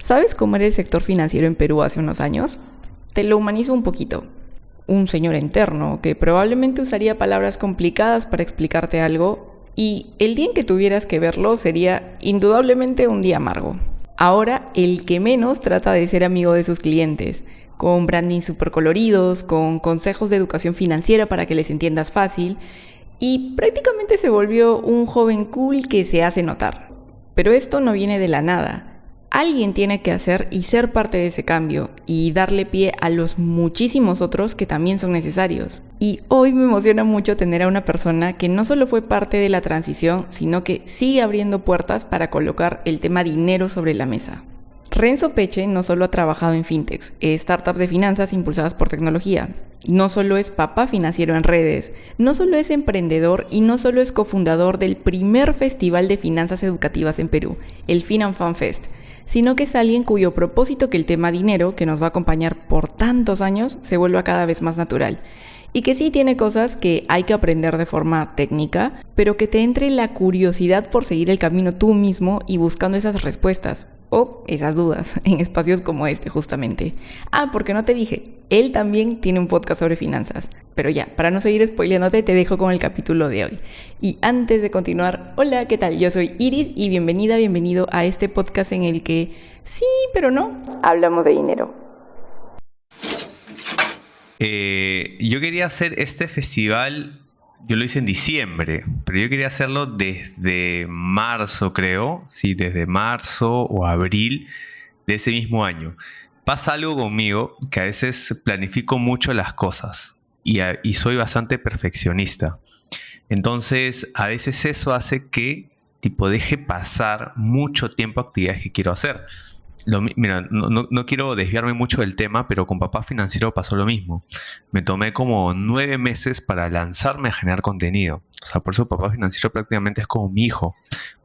¿Sabes cómo era el sector financiero en Perú hace unos años? Te lo humanizo un poquito. Un señor interno que probablemente usaría palabras complicadas para explicarte algo y el día en que tuvieras que verlo sería indudablemente un día amargo. Ahora, el que menos trata de ser amigo de sus clientes, con branding súper coloridos, con consejos de educación financiera para que les entiendas fácil, y prácticamente se volvió un joven cool que se hace notar. Pero esto no viene de la nada. Alguien tiene que hacer y ser parte de ese cambio y darle pie a los muchísimos otros que también son necesarios. Y hoy me emociona mucho tener a una persona que no solo fue parte de la transición, sino que sigue abriendo puertas para colocar el tema dinero sobre la mesa. Renzo Peche no solo ha trabajado en fintechs, startups de finanzas impulsadas por tecnología. No solo es papá financiero en redes, no solo es emprendedor y no solo es cofundador del primer festival de finanzas educativas en Perú, el FinanFan Fest, sino que es alguien cuyo propósito que el tema dinero, que nos va a acompañar por tantos años, se vuelva cada vez más natural. Y que sí tiene cosas que hay que aprender de forma técnica, pero que te entre la curiosidad por seguir el camino tú mismo y buscando esas respuestas, o esas dudas, en espacios como este justamente. Porque no te dije, él también tiene un podcast sobre finanzas. Pero ya, para no seguir spoileándote, te dejo con el capítulo de hoy. Y antes de continuar, hola, ¿qué tal? Yo soy Iris y bienvenido a este podcast en el que, sí, pero no, hablamos de dinero. Yo quería hacer este festival, yo lo hice en diciembre, pero yo quería hacerlo desde marzo, creo, sí, desde marzo o abril de ese mismo año. Pasa algo conmigo que a veces planifico mucho las cosas y soy bastante perfeccionista. Entonces, a veces eso hace que deje pasar mucho tiempo a actividades que quiero hacer. Mira, no quiero desviarme mucho del tema, pero con Papá Financiero pasó lo mismo. Me tomé como 9 meses para lanzarme a generar contenido. O sea, por eso Papá Financiero prácticamente es como mi hijo,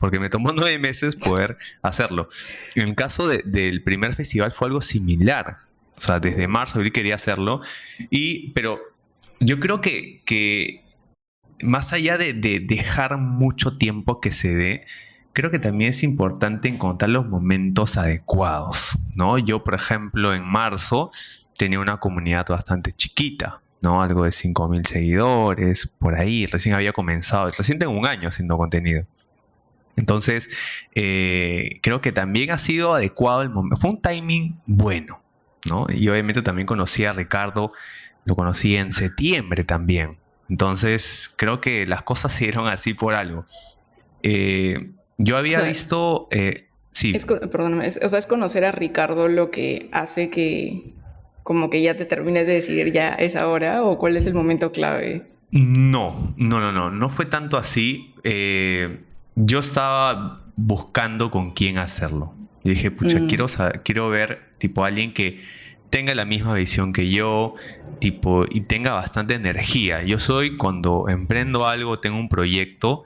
porque me tomó 9 meses poder hacerlo. En el caso del primer festival fue algo similar. O sea, desde marzo, abril quería hacerlo. Pero yo creo que más allá de dejar mucho tiempo que se dé, creo que también es importante encontrar los momentos adecuados, ¿no? Yo, por ejemplo, en marzo tenía una comunidad bastante chiquita, ¿no? Algo de 5.000 seguidores, por ahí. Recién había comenzado, recién tengo un año haciendo contenido. Entonces, creo que también ha sido adecuado el momento. Fue un timing bueno, ¿no? Y obviamente también conocí a Ricardo, lo conocí en septiembre también. Entonces, creo que las cosas se dieron así por algo. Yo había visto... sí. Perdóname, es conocer a Ricardo lo que hace que como que ya te termines de decidir ya es ahora, o cuál es el momento clave. No fue tanto así. Yo estaba buscando con quién hacerlo. Y dije, pucha, quiero ver alguien que tenga la misma visión que yo, y tenga bastante energía. Yo cuando emprendo algo, tengo un proyecto,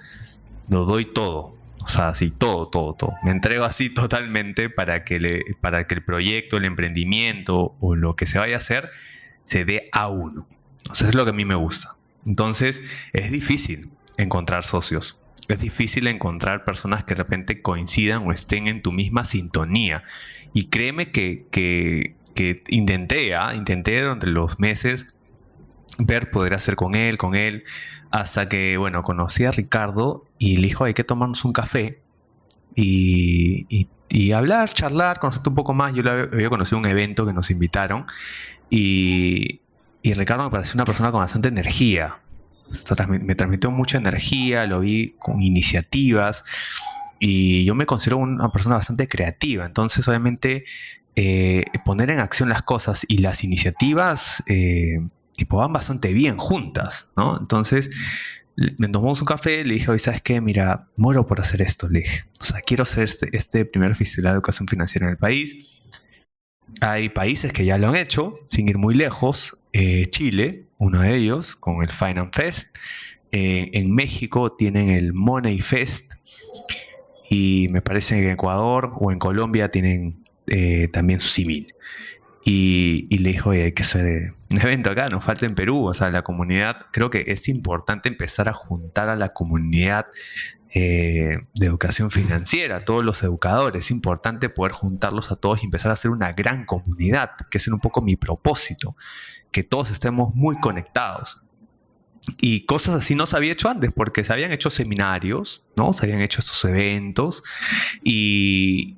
lo doy todo. O sea, así, todo. Me entrego así totalmente para que el proyecto, el emprendimiento o lo que se vaya a hacer se dé a uno. O sea, es lo que a mí me gusta. Entonces, es difícil encontrar socios. Es difícil encontrar personas que de repente coincidan o estén en tu misma sintonía. Y créeme que intenté durante los meses poder hacer con él, hasta que, bueno, conocí a Ricardo y le dijo, hay que tomarnos un café y hablar, charlar, conocerte un poco más. Yo había conocido un evento que nos invitaron y Ricardo me pareció una persona con bastante energía. Me transmitió mucha energía, lo vi con iniciativas y yo me considero una persona bastante creativa. Entonces, obviamente, poner en acción las cosas y las iniciativas van bastante bien juntas, ¿no? Entonces, me tomamos un café, le dije, oye, ¿sabes qué? Mira, muero por hacer esto, le dije. O sea, quiero hacer este primer festival de educación financiera en el país. Hay países que ya lo han hecho, sin ir muy lejos. Chile, uno de ellos, con el Finance Fest. En México tienen el Money Fest. Y me parece que en Ecuador o en Colombia tienen también su símil. y le dijo, oye, hay que hacer un evento acá, nos falta en Perú, o sea, la comunidad, creo que es importante empezar a juntar a la comunidad de educación financiera, a todos los educadores, es importante poder juntarlos a todos y empezar a hacer una gran comunidad, que es un poco mi propósito, que todos estemos muy conectados. Y cosas así no se había hecho antes, porque se habían hecho seminarios, ¿no? Se habían hecho estos eventos, y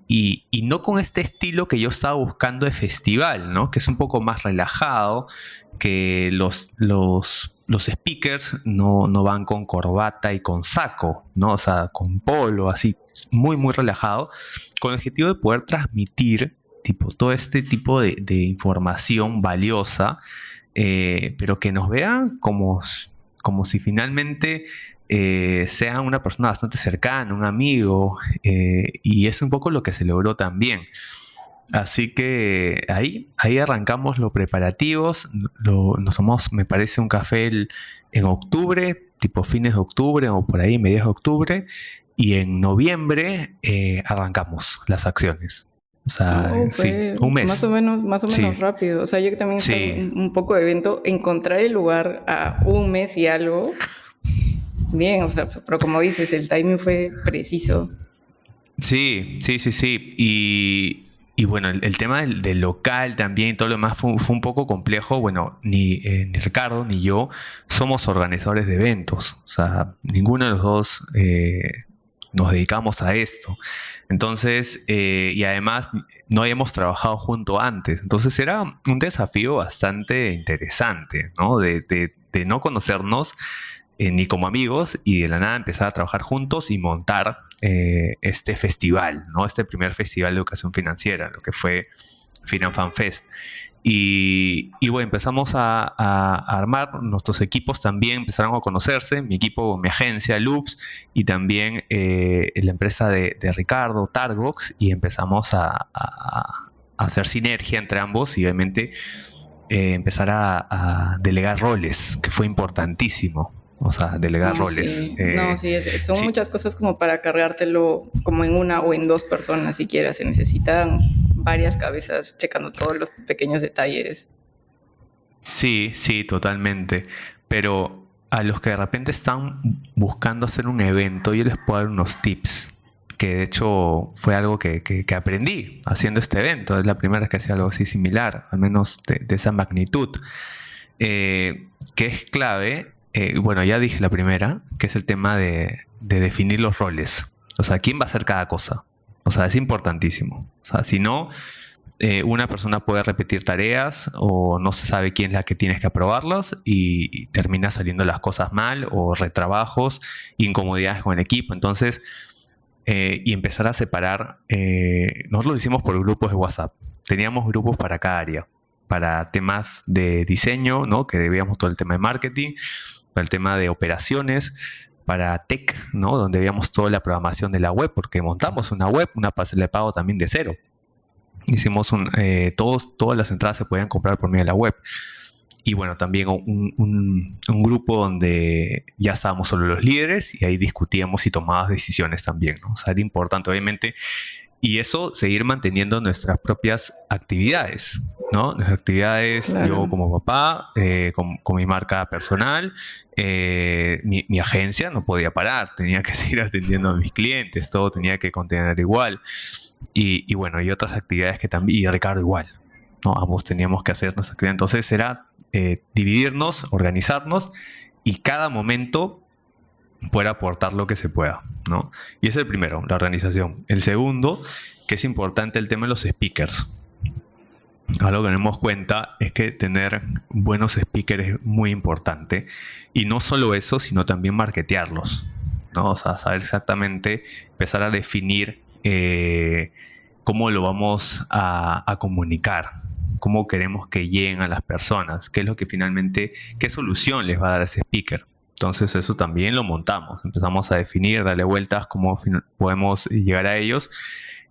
no con este estilo que yo estaba buscando de festival, ¿no? Que es un poco más relajado, que los speakers no van con corbata y con saco, ¿no? O sea, con polo, así, muy, muy relajado, con el objetivo de poder transmitir todo este tipo de información valiosa, pero que nos vean como si finalmente sea una persona bastante cercana, un amigo, y es un poco lo que se logró también. Así que ahí arrancamos los preparativos, nos tomamos, me parece, un café en octubre, tipo fines de octubre o por ahí, mediados de octubre, y en noviembre arrancamos las acciones. O sea, Oh, sí, fue un mes. más o Sí, menos rápido. O sea, yo que también estaba sí. un poco de evento, encontrar el lugar a un mes y algo, bien, o sea, pero como dices, el timing fue preciso. Sí, sí, sí, sí. Y bueno, el tema del local también y todo lo demás fue un poco complejo. Bueno, ni Ricardo ni yo somos organizadores de eventos. O sea, ninguno de los dos nos dedicamos a esto. Entonces, y además no habíamos trabajado junto antes. Entonces era un desafío bastante interesante, ¿no? De no conocernos ni como amigos, y de la nada empezar a trabajar juntos y montar este festival, ¿no? Este primer festival de educación financiera, lo que fue FinanFan Fest. Y bueno, empezamos a armar, nuestros equipos también empezaron a conocerse, mi equipo, mi agencia, Loops, y también la empresa de Ricardo, Targox, y empezamos a hacer sinergia entre ambos y obviamente empezar a delegar roles, que fue importantísimo. O sea, delegar No, roles. sí, no, sí, son Sí, muchas cosas como para cargártelo como en una o en dos personas siquiera. Se necesitan varias cabezas checando todos los pequeños detalles. sí, sí, totalmente. Pero a los que de repente están buscando hacer un evento, yo les puedo dar unos tips, que de hecho fue algo que aprendí haciendo este evento. Es la primera vez que hacía algo así similar, al menos de esa magnitud. Que es clave, bueno, ya dije la primera, que es el tema de definir los roles. O sea, quién va a hacer cada cosa. O sea, es importantísimo. O sea, si no, una persona puede repetir tareas o no se sabe quién es la que tienes que aprobarlas y termina saliendo las cosas mal o retrabajos, incomodidades con el equipo. Entonces, y empezar a separar, nosotros lo hicimos por grupos de WhatsApp. Teníamos grupos para cada área, para temas de diseño, ¿no? Que debíamos todo el tema de marketing, para el tema de operaciones, para tech, ¿no? Donde veíamos toda la programación de la web, porque montamos una web, una pasarela de pago también de cero. Hicimos todas las entradas se podían comprar por medio de la web. Y bueno, también un grupo donde ya estábamos solo los líderes y ahí discutíamos y tomábamos decisiones también, ¿no? O sea, era importante, obviamente, y eso, seguir manteniendo nuestras propias actividades, ¿no? Nuestras actividades, yo Claro. como papá, con mi marca personal, mi agencia no podía parar, tenía que seguir atendiendo a mis clientes, todo tenía que continuar igual. Y bueno, y otras actividades que también, y Ricardo igual, ¿no? Ambos teníamos que hacer nuestra actividad. Entonces era dividirnos, organizarnos y cada momento poder aportar lo que se pueda, ¿no? Y ese es el primero, la organización. El segundo, que es importante, el tema de los speakers. Algo que nos damos cuenta es que tener buenos speakers es muy importante. Y no solo eso, sino también marketearlos, ¿no? O sea, saber exactamente, empezar a definir cómo lo vamos a comunicar, cómo queremos que lleguen a las personas, qué es lo que finalmente, qué solución les va a dar ese speaker. Entonces eso también lo montamos, empezamos a definir, darle vueltas, cómo podemos llegar a ellos.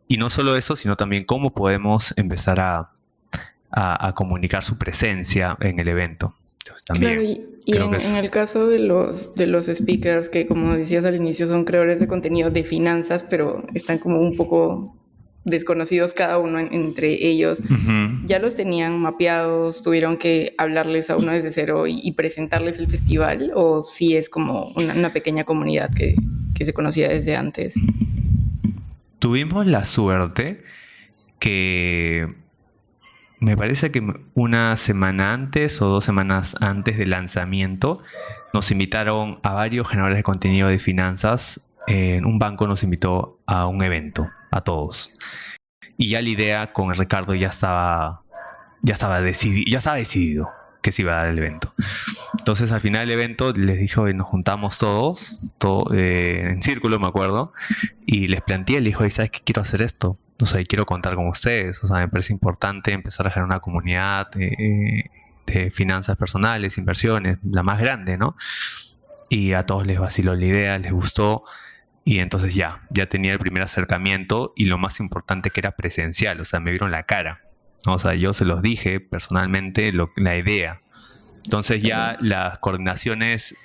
Y no solo eso, sino también cómo podemos empezar a comunicar su presencia en el evento. Entonces, Claro, también y creo que en es... el caso de los speakers, que como decías al inicio son creadores de contenido de finanzas, pero están como un poco desconocidos cada uno entre ellos, ¿ya los tenían mapeados? ¿Tuvieron que hablarles a uno desde cero y presentarles el festival? ¿O sí es como una pequeña comunidad que se conocía desde antes? Tuvimos la suerte que me parece que una semana antes o 2 semanas antes del lanzamiento nos invitaron a varios generadores de contenido de finanzas. Un banco nos invitó a un evento, a todos. Y ya la idea con el Ricardo ya estaba decidido que se iba a dar el evento. Entonces al final del evento les dijo, nos juntamos todos en círculo, me acuerdo, y les planteé, le dijo, ¿sabes qué? Quiero hacer esto. O sea, y quiero contar con ustedes. O sea, me parece importante empezar a generar una comunidad de finanzas personales, inversiones, la más grande, ¿no? Y a todos les vaciló la idea, les gustó. Y entonces ya tenía el primer acercamiento y lo más importante que era presencial. O sea, me vieron la cara. O sea, yo se los dije personalmente la idea. Entonces ya las coordinaciones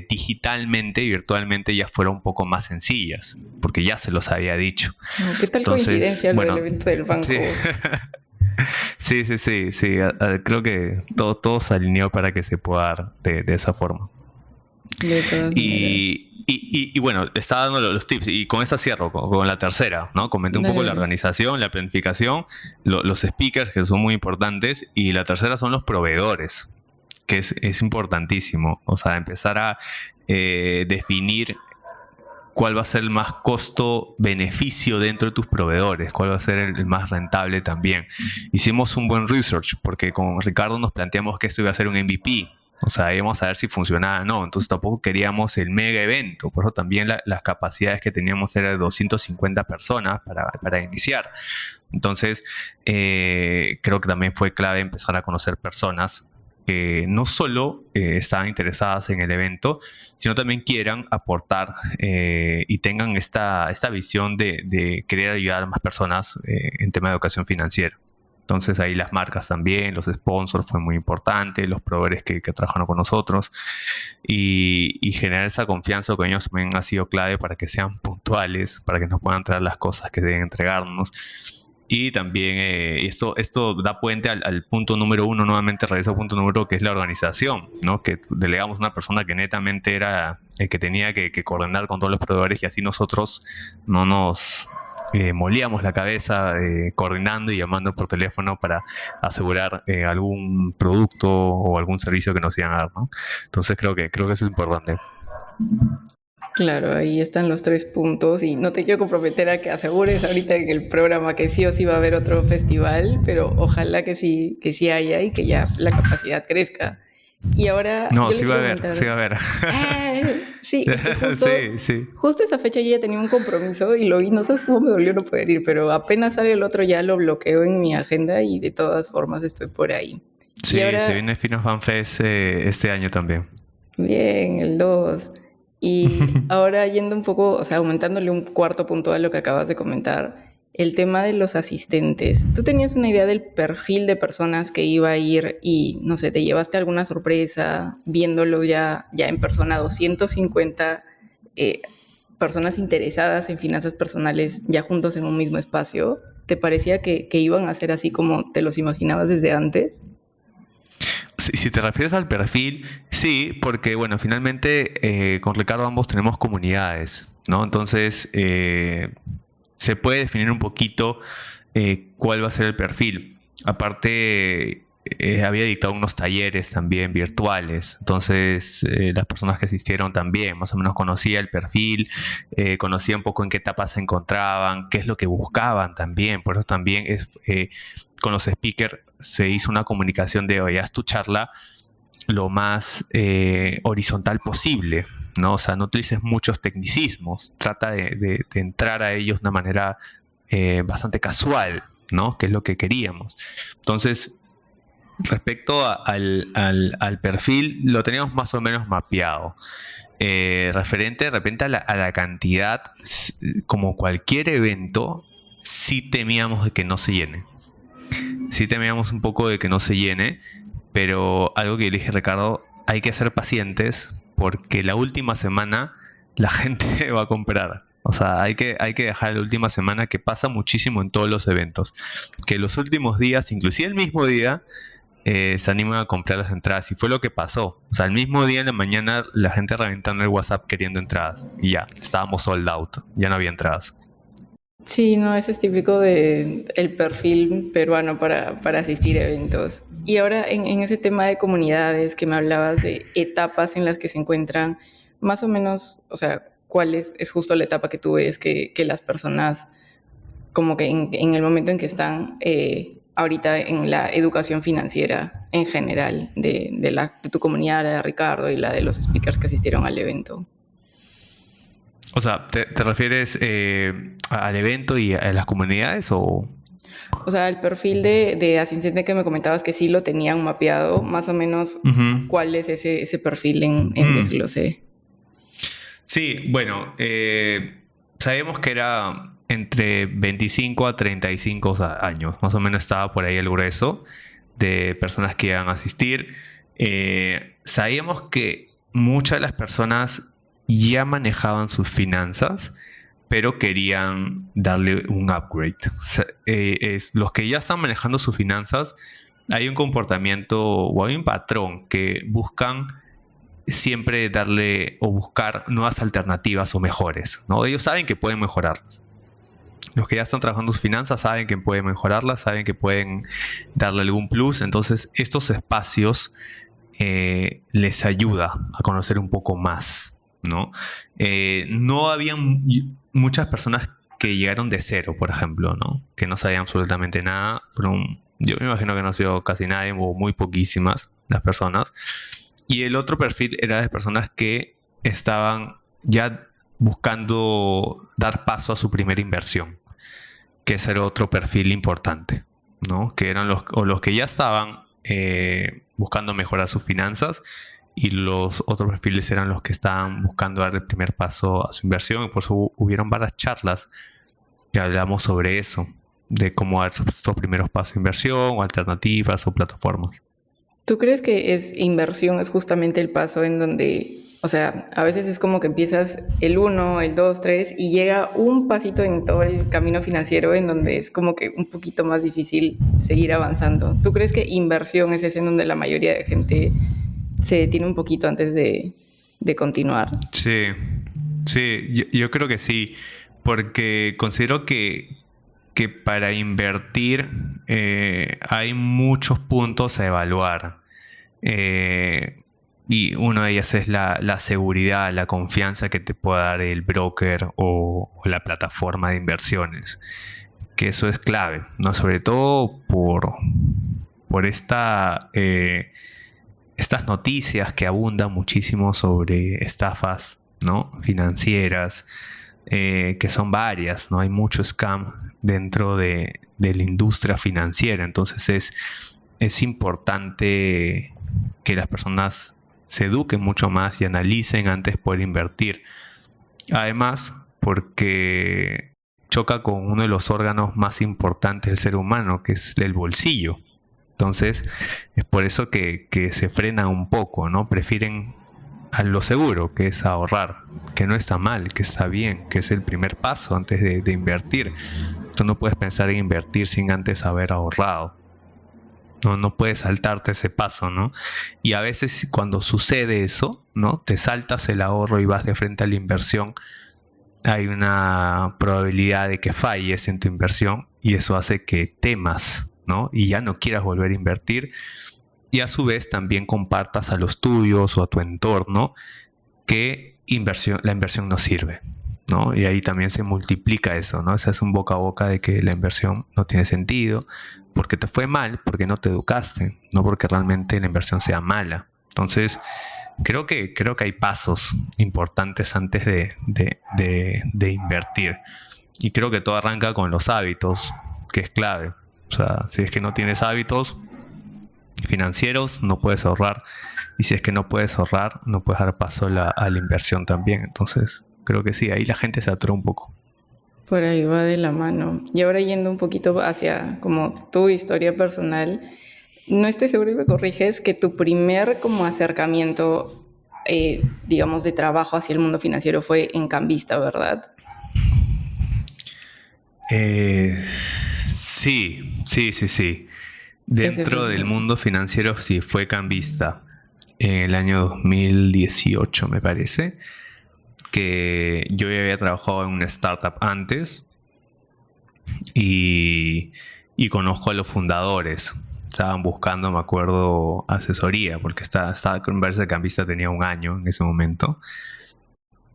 digitalmente y virtualmente ya fueron un poco más sencillas, porque ya se los había dicho. ¿Qué tal coincidencia bueno, del evento del banco? Sí. Sí. Creo que todo se alineó para que se pueda dar de esa forma. Y bueno, estaba dando los tips y con esta cierro, con la tercera, ¿no? Comenté un poco la organización, la planificación, los speakers que son muy importantes, y la tercera son los proveedores, que es importantísimo. O sea, empezar a definir cuál va a ser el más costo-beneficio dentro de tus proveedores, cuál va a ser el más rentable también. Hicimos un buen research porque con Ricardo nos planteamos que esto iba a ser un MVP. O sea, íbamos a ver si funcionaba o no. Entonces tampoco queríamos el mega evento. Por eso también las capacidades que teníamos eran de 250 personas para iniciar. Entonces, creo que también fue clave empezar a conocer personas que no solo estaban interesadas en el evento, sino también quieran aportar y tengan esta visión de querer ayudar a más personas en tema de educación financiera. Entonces ahí las marcas también, los sponsors fue muy importante, los proveedores que trabajaron con nosotros, y generar esa confianza con ellos también ha sido clave para que sean puntuales, para que nos puedan traer las cosas que deben entregarnos. Y también esto da puente al punto número 1, nuevamente regreso al punto número 1, que es la organización, ¿no? Que delegamos una persona que netamente era el que tenía que coordinar con todos los proveedores, y así nosotros no nos molíamos la cabeza coordinando y llamando por teléfono para asegurar algún producto o algún servicio que nos iban a dar, ¿no? Entonces creo que eso es importante. Claro, ahí están los 3 puntos, y no te quiero comprometer a que asegures ahorita en el programa que sí o sí va a haber otro festival, pero ojalá que sí haya y que ya la capacidad crezca. Y ahora... No, sí va a haber. Sí, es que justo esa fecha yo ya tenía un compromiso y lo vi, no sabes cómo me dolió no poder ir, pero apenas sale el otro ya lo bloqueo en mi agenda y de todas formas estoy por ahí. Sí, ahora, se viene Finos Fan Fest este año también. Bien, el 2. Y ahora yendo un poco, o sea, aumentándole un cuarto punto a lo que acabas de comentar, el tema de los asistentes. ¿Tú tenías una idea del perfil de personas que iba a ir y, no sé, te llevaste alguna sorpresa viéndolo ya en persona, 250 personas interesadas en finanzas personales ya juntos en un mismo espacio? ¿Te parecía que iban a ser así como te los imaginabas desde antes? Si te refieres al perfil, sí, porque bueno, finalmente con Ricardo ambos tenemos comunidades, ¿no? Entonces se puede definir un poquito cuál va a ser el perfil. Aparte, había dictado unos talleres también virtuales, entonces las personas que asistieron también más o menos conocía el perfil, conocía un poco en qué etapa se encontraban, qué es lo que buscaban también. Por eso también con los speakers se hizo una comunicación de, oye, haz tu charla lo más horizontal posible, ¿no? O sea, no utilices muchos tecnicismos, trata de entrar a ellos de una manera bastante casual, ¿no? Que es lo que queríamos. Entonces, respecto al perfil, lo teníamos más o menos mapeado. Referente de repente a la cantidad, como cualquier evento, sí temíamos de que no se llene. Sí temíamos un poco de que no se llene, pero algo que le dije a Ricardo, hay que ser pacientes porque la última semana la gente va a comprar. O sea, hay que dejar la última semana, que pasa muchísimo en todos los eventos. Que los últimos días, inclusive el mismo día, se animan a comprar las entradas. Y fue lo que pasó. O sea, el mismo día en la mañana la gente reventando el WhatsApp queriendo entradas. Y ya, estábamos sold out. Ya no había entradas. Sí, no, eso es típico de el perfil peruano para asistir a eventos. Y ahora en ese tema de comunidades que me hablabas de etapas en las que se encuentran, más o menos, o sea, ¿cuál es justo la etapa que tú ves que las personas, como que en el momento en que están ahorita en la educación financiera en general, de tu comunidad, la de Ricardo y la de los speakers que asistieron al evento? O sea, te refieres al evento y a las comunidades o...? O sea, el perfil de asistente que me comentabas que sí lo tenían mapeado, más o menos, Ujú. ¿cuál es ese perfil en Mm. Desglosé? Sí, bueno, sabemos que era entre 25 a 35 años, más o menos estaba por ahí el grueso de personas que iban a asistir. Sabíamos que muchas de las personas ya manejaban sus finanzas, pero querían darle un upgrade. O sea, los que ya están manejando sus finanzas, hay un comportamiento o hay un patrón que buscan siempre darle o buscar nuevas alternativas o mejores, ¿no? Ellos saben que pueden mejorarlas. Los que ya están trabajando sus finanzas saben que pueden mejorarlas, saben que pueden darle algún plus. Entonces, estos espacios les ayuda a conocer un poco más, ¿no? No habían muchas personas que llegaron de cero, por ejemplo, ¿no? Que no sabían absolutamente nada. Yo me imagino que no ha sido casi nadie o muy poquísimas las personas. Y el otro perfil era de personas que estaban ya buscando dar paso a su primera inversión, que ese era otro perfil importante, ¿no? Que eran los que ya estaban buscando mejorar sus finanzas, y los otros perfiles eran los que estaban buscando dar el primer paso a su inversión. Y por eso hubieron varias charlas que hablamos sobre eso, de cómo dar estos primeros pasos de inversión o alternativas o plataformas. ¿Tú crees que inversión es justamente el paso en donde, o sea, a veces es como que empiezas el uno, el 2, 3 y llega un pasito en todo el camino financiero en donde es como que un poquito más difícil seguir avanzando? ¿Tú crees que inversión es ese en donde la mayoría de gente se detiene un poquito antes de continuar? Sí, sí, yo creo que sí, porque considero que para invertir hay muchos puntos a evaluar. Eh, y una de ellas es la seguridad, la confianza que te pueda dar el broker o la plataforma de inversiones. Que eso es clave, ¿no? Sobre todo por estas noticias que abundan muchísimo sobre estafas, ¿no? Financieras, que son varias, ¿no? Hay mucho scam dentro de la industria financiera. Entonces es importante que las personas se eduquen mucho más y analicen antes de poder invertir. Además, porque choca con uno de los órganos más importantes del ser humano, que es el bolsillo. Entonces, es por eso que se frena un poco, ¿no? Prefieren a lo seguro, que es ahorrar, que no está mal, que está bien, que es el primer paso antes de invertir. Tú no puedes pensar en invertir sin antes haber ahorrado. No puedes saltarte ese paso, ¿no? Y a veces cuando sucede eso, ¿no? Te saltas el ahorro y vas de frente a la inversión, hay una probabilidad de que falles en tu inversión, y eso hace que temas, ¿no? Y ya no quieras volver a invertir, y a su vez también compartas a los tuyos o a tu entorno que la inversión no sirve, ¿no? Y ahí también se multiplica eso, ¿no? Ese es un boca a boca de que la inversión no tiene sentido, porque te fue mal, porque no te educaste, no porque realmente la inversión sea mala. Entonces, creo que hay pasos importantes antes de invertir. Y creo que todo arranca con los hábitos, que es clave. O sea, si es que no tienes hábitos financieros, no puedes ahorrar. Y si es que no puedes ahorrar, no puedes dar paso a la inversión también. Entonces, creo que sí, ahí la gente se atora un poco. Por ahí va de la mano. Y ahora yendo un poquito hacia como tu historia personal, no estoy segura y me corriges que tu primer como acercamiento, digamos, de trabajo hacia el mundo financiero fue en Cambista, ¿verdad? Eh, sí, sí, sí, sí. Ese fue Dentro del uno. mundo financiero sí fue cambista en el año 2018, me parece, que yo ya había trabajado en una startup antes y, y conozco a los fundadores. Estaban buscando, me acuerdo, asesoría, porque estaba con Verse Cambista tenía un año en ese momento,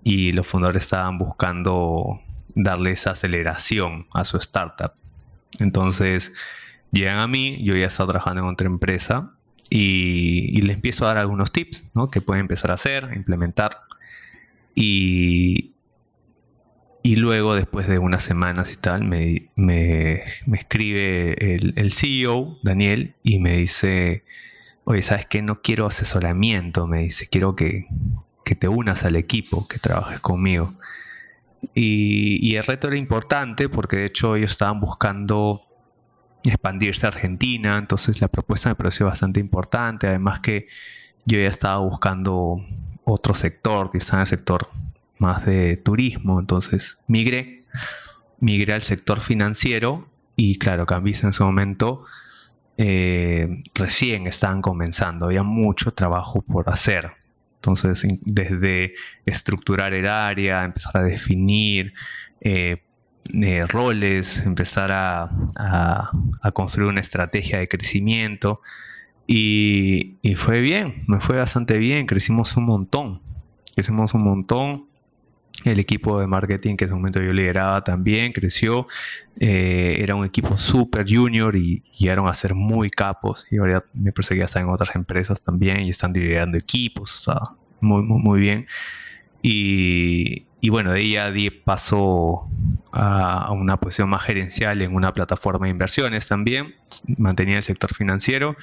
y los fundadores estaban buscando darle esa aceleración a su startup. Entonces llegan a mí, yo ya estaba trabajando en otra empresa, y les empiezo a dar algunos tips, ¿no? Que pueden empezar a hacer, a implementar. Y, y luego, después de unas semanas y tal, me escribe el CEO, Daniel, y me dice, oye, ¿sabes qué? No quiero asesoramiento, me dice, quiero que te unas al equipo, que trabajes conmigo. Y el reto era importante porque de hecho ellos estaban buscando expandirse a Argentina, entonces la propuesta me pareció bastante importante, además que yo ya estaba buscando otro sector, que estaba en el sector más de turismo, entonces migré al sector financiero y claro, Cambisa en ese momento recién estaban comenzando, había mucho trabajo por hacer. Entonces, desde estructurar el área, empezar a definir roles, empezar a construir una estrategia de crecimiento. Y fue bien, me fue bastante bien, crecimos un montón. Crecimos un montón. El equipo de marketing que en ese momento yo lideraba también creció. Era un equipo súper junior y llegaron a ser muy capos. Y ahora me parece que ya están en otras empresas también y están liderando equipos. O sea, muy, muy, muy bien. Y bueno, de ahí ya di paso a una posición más gerencial en una plataforma de inversiones también. Mantenía el sector financiero.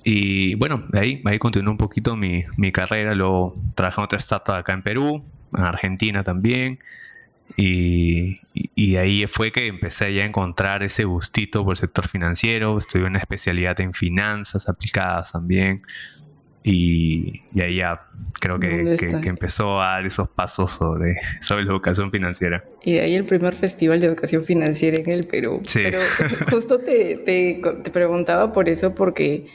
Y bueno, de ahí continuó un poquito mi carrera. Luego trabajé en otra startup acá en Perú, en Argentina también. Y ahí fue que empecé ya a encontrar ese gustito por el sector financiero. Estudié una especialidad en finanzas aplicadas también. Y ahí ya creo ¿Dónde que está? empezó a dar esos pasos sobre la educación financiera. Y de ahí el primer festival de educación financiera en el Perú. Sí. Pero justo te preguntaba por eso, porque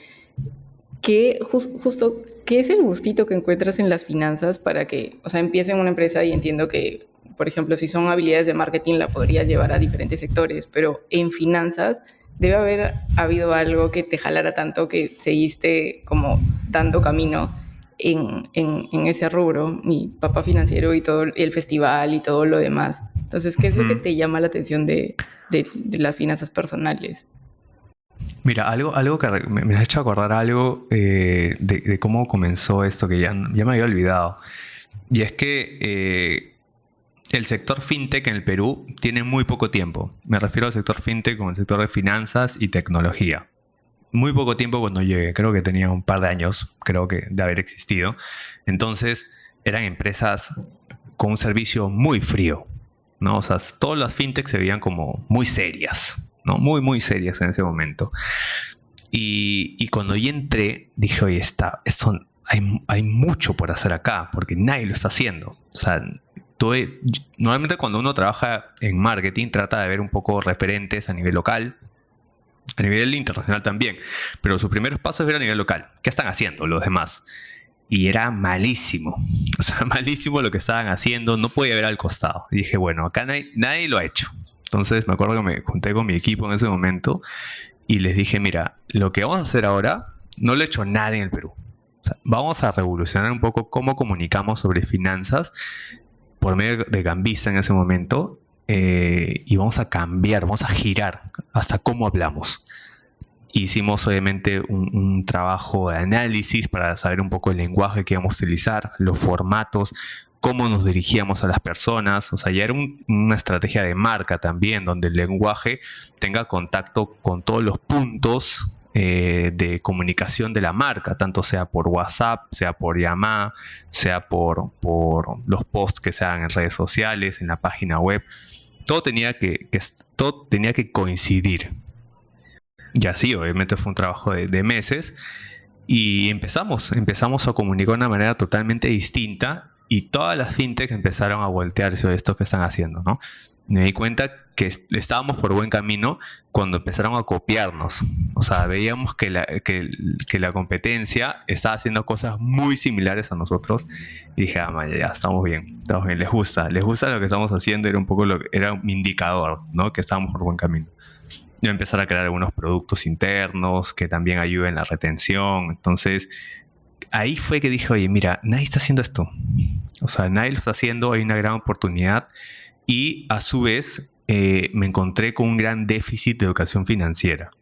justo, ¿qué es el gustito que encuentras en las finanzas para que, o sea, empiece en una empresa y entiendo que, por ejemplo, si son habilidades de marketing, la podrías llevar a diferentes sectores, pero en finanzas debe haber habido algo que te jalara tanto que seguiste como dando camino en ese rubro, mi papá financiero y todo el festival y todo lo demás. Entonces, ¿qué es lo que Ujú. te llama la atención de las finanzas personales? Mira, algo que me has hecho acordar algo de cómo comenzó esto que ya me había olvidado. Y es que el sector fintech en el Perú tiene muy poco tiempo. Me refiero al sector fintech como el sector de finanzas y tecnología. Muy poco tiempo cuando llegué, creo que tenía un par de años, creo que de haber existido. Entonces eran empresas con un servicio muy frío, ¿no? O sea, todas las fintechs se veían como muy serias, ¿no? Muy, muy serias en ese momento. Y cuando yo entré, dije, oye, hay mucho por hacer acá, porque nadie lo está haciendo. O sea, normalmente cuando uno trabaja en marketing, trata de ver un poco referentes a nivel local, a nivel internacional también, pero su primer paso es ver a nivel local. ¿Qué están haciendo los demás? Y era malísimo, o sea, malísimo lo que estaban haciendo, no podía ver al costado. Y dije, bueno, acá nadie lo ha hecho. Entonces me acuerdo que me junté con mi equipo en ese momento y les dije, mira, lo que vamos a hacer ahora no lo ha hecho nadie en el Perú. O sea, vamos a revolucionar un poco cómo comunicamos sobre finanzas por medio de Gambista en ese momento, y vamos a cambiar, vamos a girar hasta cómo hablamos. Hicimos obviamente un trabajo de análisis para saber un poco el lenguaje que íbamos a utilizar, los formatos, cómo nos dirigíamos a las personas. O sea, ya era una estrategia de marca también, donde el lenguaje tenga contacto con todos los puntos de comunicación de la marca, tanto sea por WhatsApp, sea por llamada, sea por los posts que se hagan en redes sociales, en la página web. Todo todo tenía que coincidir. Y así, obviamente fue un trabajo de meses. Y empezamos a comunicar de una manera totalmente distinta y todas las fintechs empezaron a voltear sobre esto que están haciendo, ¿no? me di cuenta que estábamos por buen camino cuando empezaron a copiarnos. O sea, veíamos que la competencia estaba haciendo cosas muy similares a nosotros y dije, man, ya, estamos bien, les gusta lo que estamos haciendo, era un poco era un indicador, ¿no? Que estábamos por buen camino. Yo empezar a crear algunos productos internos que también ayuden la retención. Entonces, ahí fue que dije, oye, mira, nadie está haciendo esto. O sea, nadie lo está haciendo, hay una gran oportunidad. Y a su vez, me encontré con un gran déficit de educación financiera,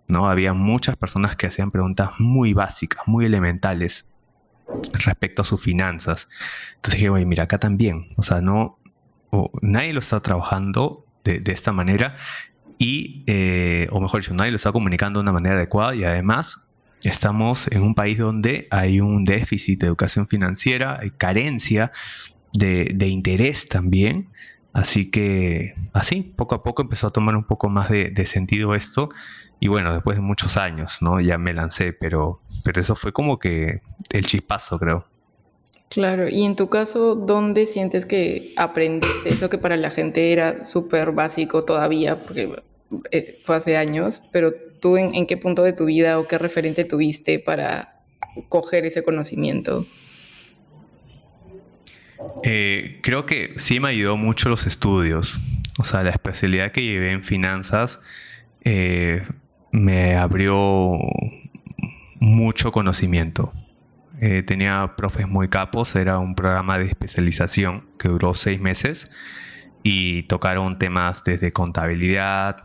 ¿no? Había muchas personas que hacían preguntas muy básicas, muy elementales respecto a sus finanzas. Entonces dije, oye, mira, acá también. O sea, nadie lo está trabajando de esta manera. O mejor dicho, nadie lo está comunicando de una manera adecuada y además estamos en un país donde hay un déficit de educación financiera, hay carencia de interés también. Así que así, poco a poco empezó a tomar un poco más de sentido esto. Y bueno, después de muchos años, ¿no? Ya me lancé, pero eso fue como que el chispazo, creo. Claro, y en tu caso, ¿dónde sientes que aprendiste eso que para la gente era súper básico todavía, porque fue hace años, pero tú en qué punto de tu vida o qué referente tuviste para coger ese conocimiento? Creo que sí me ayudó mucho los estudios. O sea, la especialidad que llevé en finanzas me abrió mucho conocimiento. Tenía profes muy capos, era un programa de especialización que duró 6 meses y tocaron temas desde contabilidad,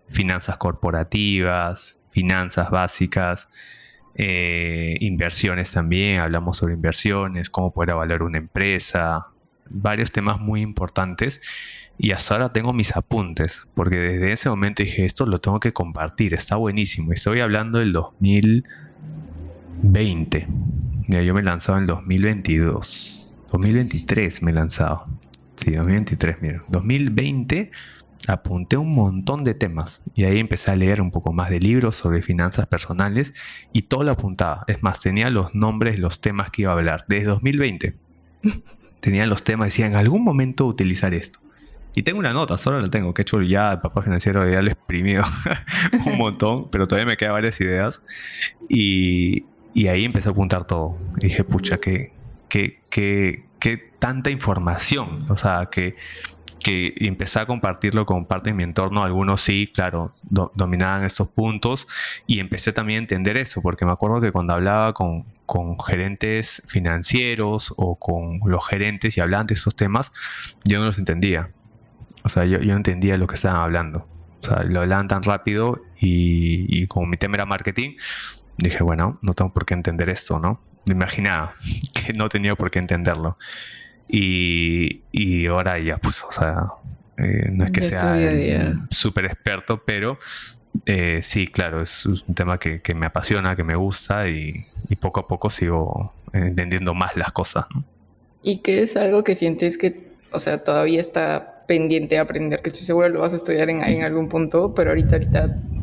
finanzas corporativas, finanzas básicas, inversiones también, hablamos sobre inversiones, cómo poder evaluar una empresa, varios temas muy importantes. Y hasta ahora tengo mis apuntes, porque desde ese momento dije, esto lo tengo que compartir, está buenísimo. Estoy hablando del 2020. Mira, yo me lanzaba en el 2022. 2023 me lanzaba. Sí, 2023, mira. 2020 apunté un montón de temas y ahí empecé a leer un poco más de libros sobre finanzas personales y todo lo apuntaba. Es más, tenía los nombres, los temas que iba a hablar. Desde 2020 tenía los temas, decía, en algún momento utilizar esto. Y tengo una nota, solo la tengo, que he hecho ya el papá financiero, ya lo he exprimido un montón, pero todavía me quedan varias ideas. Y ahí empecé a apuntar todo. Y dije, pucha, qué tanta información. O sea, que empecé a compartirlo con parte de mi entorno. Algunos sí, claro, dominaban estos puntos. Y empecé también a entender eso, porque me acuerdo que cuando hablaba con gerentes financieros o con los gerentes y hablaban de estos temas, yo no los entendía. O sea, yo no entendía lo que estaban hablando. O sea, lo hablaban tan rápido y como mi tema era marketing, dije, bueno, no tengo por qué entender esto, ¿no? Me imaginaba que no tenía por qué entenderlo. Y ahora ya, pues, o sea, no es que sea súper experto, pero sí, claro, es un tema que me apasiona, que me gusta y poco a poco sigo entendiendo más las cosas, ¿no? ¿Y qué es algo que sientes que, o sea, todavía está pendiente de aprender? Que estoy seguro lo vas a estudiar en algún punto, pero ahorita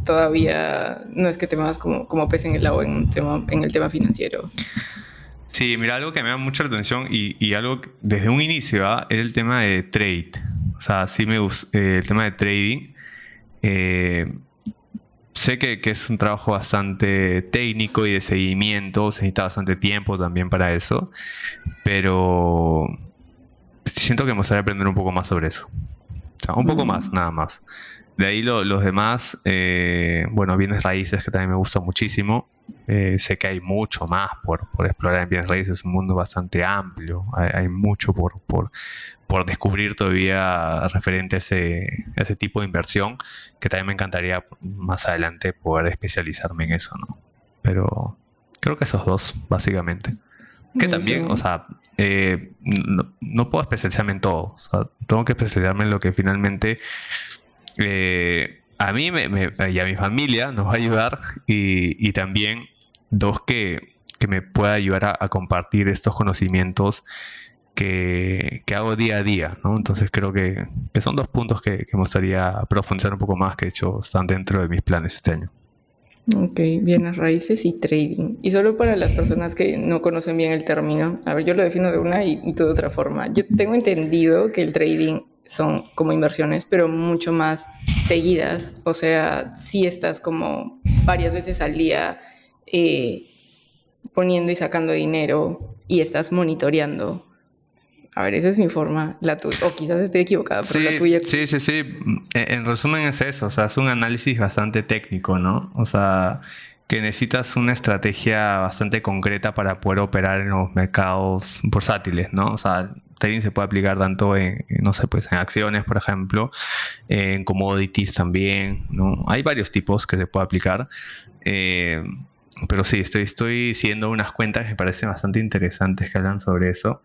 todavía no es que te muevas como pez en el agua en el tema financiero. Sí, mira, algo que me da mucha atención y algo que desde un inicio era el tema de trade. O sea, sí me gusta el tema de trading. Sé que es un trabajo bastante técnico y de seguimiento, se necesita bastante tiempo también para eso, pero siento que me gustaría aprender un poco más sobre eso. O sea, un poco más, nada más. De ahí los demás, bueno, bienes raíces que también me gusta muchísimo. Sé que hay mucho más por explorar en bienes raíces, es un mundo bastante amplio, hay mucho por descubrir todavía referente a ese tipo de inversión, que también me encantaría más adelante poder especializarme en eso, ¿no? Pero creo que esos dos, básicamente. Que también, o sea, no puedo especializarme en todo, o sea, tengo que especializarme en lo que finalmente a mí y a mi familia nos va a ayudar y también dos que me pueda ayudar a compartir estos conocimientos que hago día a día, ¿no? Entonces creo que son dos puntos que me gustaría profundizar un poco más, que de hecho están dentro de mis planes este año. Ok, bienes raíces y trading. Y solo para las personas que no conocen bien el término, a ver, yo lo defino de una y tú de otra forma. Yo tengo entendido que el trading son como inversiones, pero mucho más seguidas. O sea, sí estás como varias veces al día poniendo y sacando dinero y estás monitoreando. A ver, esa es mi forma, o quizás estoy equivocada, pero la tuya. Sí. En resumen es eso, o sea, es un análisis bastante técnico, ¿no? O sea, que necesitas una estrategia bastante concreta para poder operar en los mercados bursátiles, ¿no? O sea, trading se puede aplicar tanto no sé, pues en acciones, por ejemplo, en commodities también, ¿no? Hay varios tipos que se puede aplicar. Pero sí, estoy siguiendo unas cuentas que me parecen bastante interesantes que hablan sobre eso.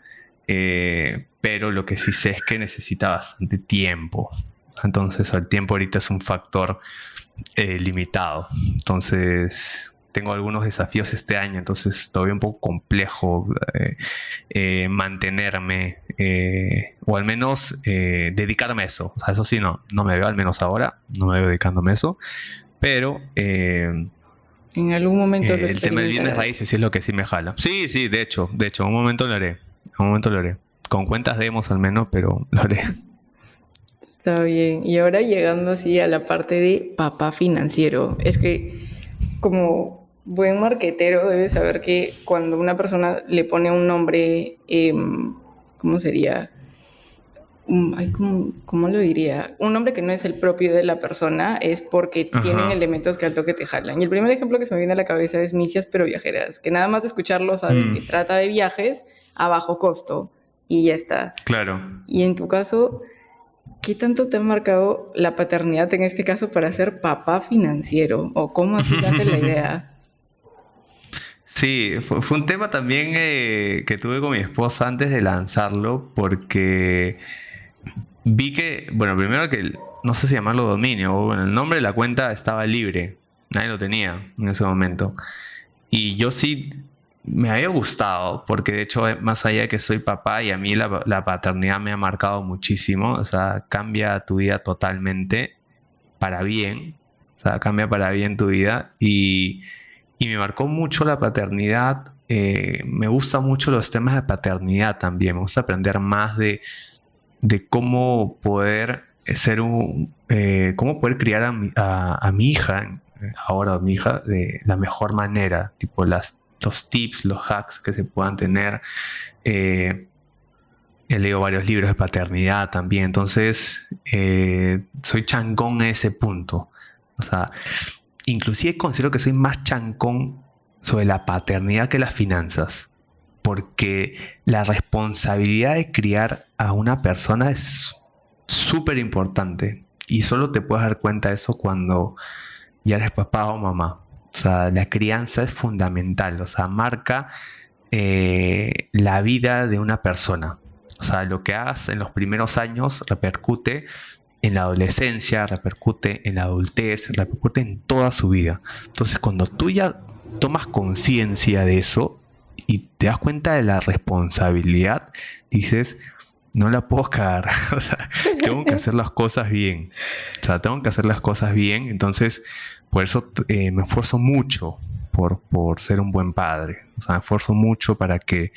Pero lo que sí sé es que necesita bastante tiempo. Entonces el tiempo ahorita es un factor limitado. Entonces tengo algunos desafíos este año, entonces todavía un poco complejo mantenerme o al menos dedicarme a eso. O sea, eso sí, no me veo, al menos ahora, no me veo dedicándome a eso. Pero en algún momento lo el tema del bienes raíces sí es lo que sí me jala. Sí, de hecho, en un momento lo haré. Con cuentas demos al menos, pero lo haré. Está bien. Y ahora llegando así a la parte de papá financiero, es que como buen marquetero debes saber que cuando una persona le pone un nombre, ¿cómo sería? ¿Cómo lo diría? Un nombre que no es el propio de la persona es porque tienen elementos que al toque te jalan. Y el primer ejemplo que se me viene a la cabeza es Misias pero viajeras, que nada más de escucharlo sabes que trata de viajes a bajo costo y ya está. Claro. Y en tu caso, ¿qué tanto te ha marcado la paternidad en este caso para ser papá financiero? ¿O cómo así nace la idea? Sí, fue un tema también que tuve con mi esposa antes de lanzarlo, porque vi que, bueno, primero que no sé si llamarlo dominio, o bueno, el nombre de la cuenta estaba libre, nadie lo tenía en ese momento. Y yo sí me había gustado, porque de hecho, más allá de que soy papá y a mí la paternidad me ha marcado muchísimo, o sea, cambia tu vida totalmente para bien, o sea, cambia para bien tu vida y me marcó mucho la paternidad. Me gustan mucho los temas de paternidad también, me gusta aprender más de cómo poder cómo poder criar a mi hija, ahora a mi hija, de la mejor manera, tipo los tips, los hacks que se puedan tener. He leído varios libros de paternidad también, entonces soy chancón en ese punto. O sea, inclusive considero que soy más chancón sobre la paternidad que las finanzas, porque la responsabilidad de criar a una persona es súper importante y solo te puedes dar cuenta de eso cuando ya eres papá o mamá. O sea, la crianza es fundamental, o sea, marca la vida de una persona. O sea, lo que hagas en los primeros años repercute en la adolescencia, repercute en la adultez, repercute en toda su vida. Entonces, cuando tú ya tomas conciencia de eso y te das cuenta de la responsabilidad, dices, no la puedo cagar. O sea, tengo que hacer las cosas bien. O sea, tengo que hacer las cosas bien. Entonces, por eso me esfuerzo mucho por ser un buen padre. O sea, me esfuerzo mucho para que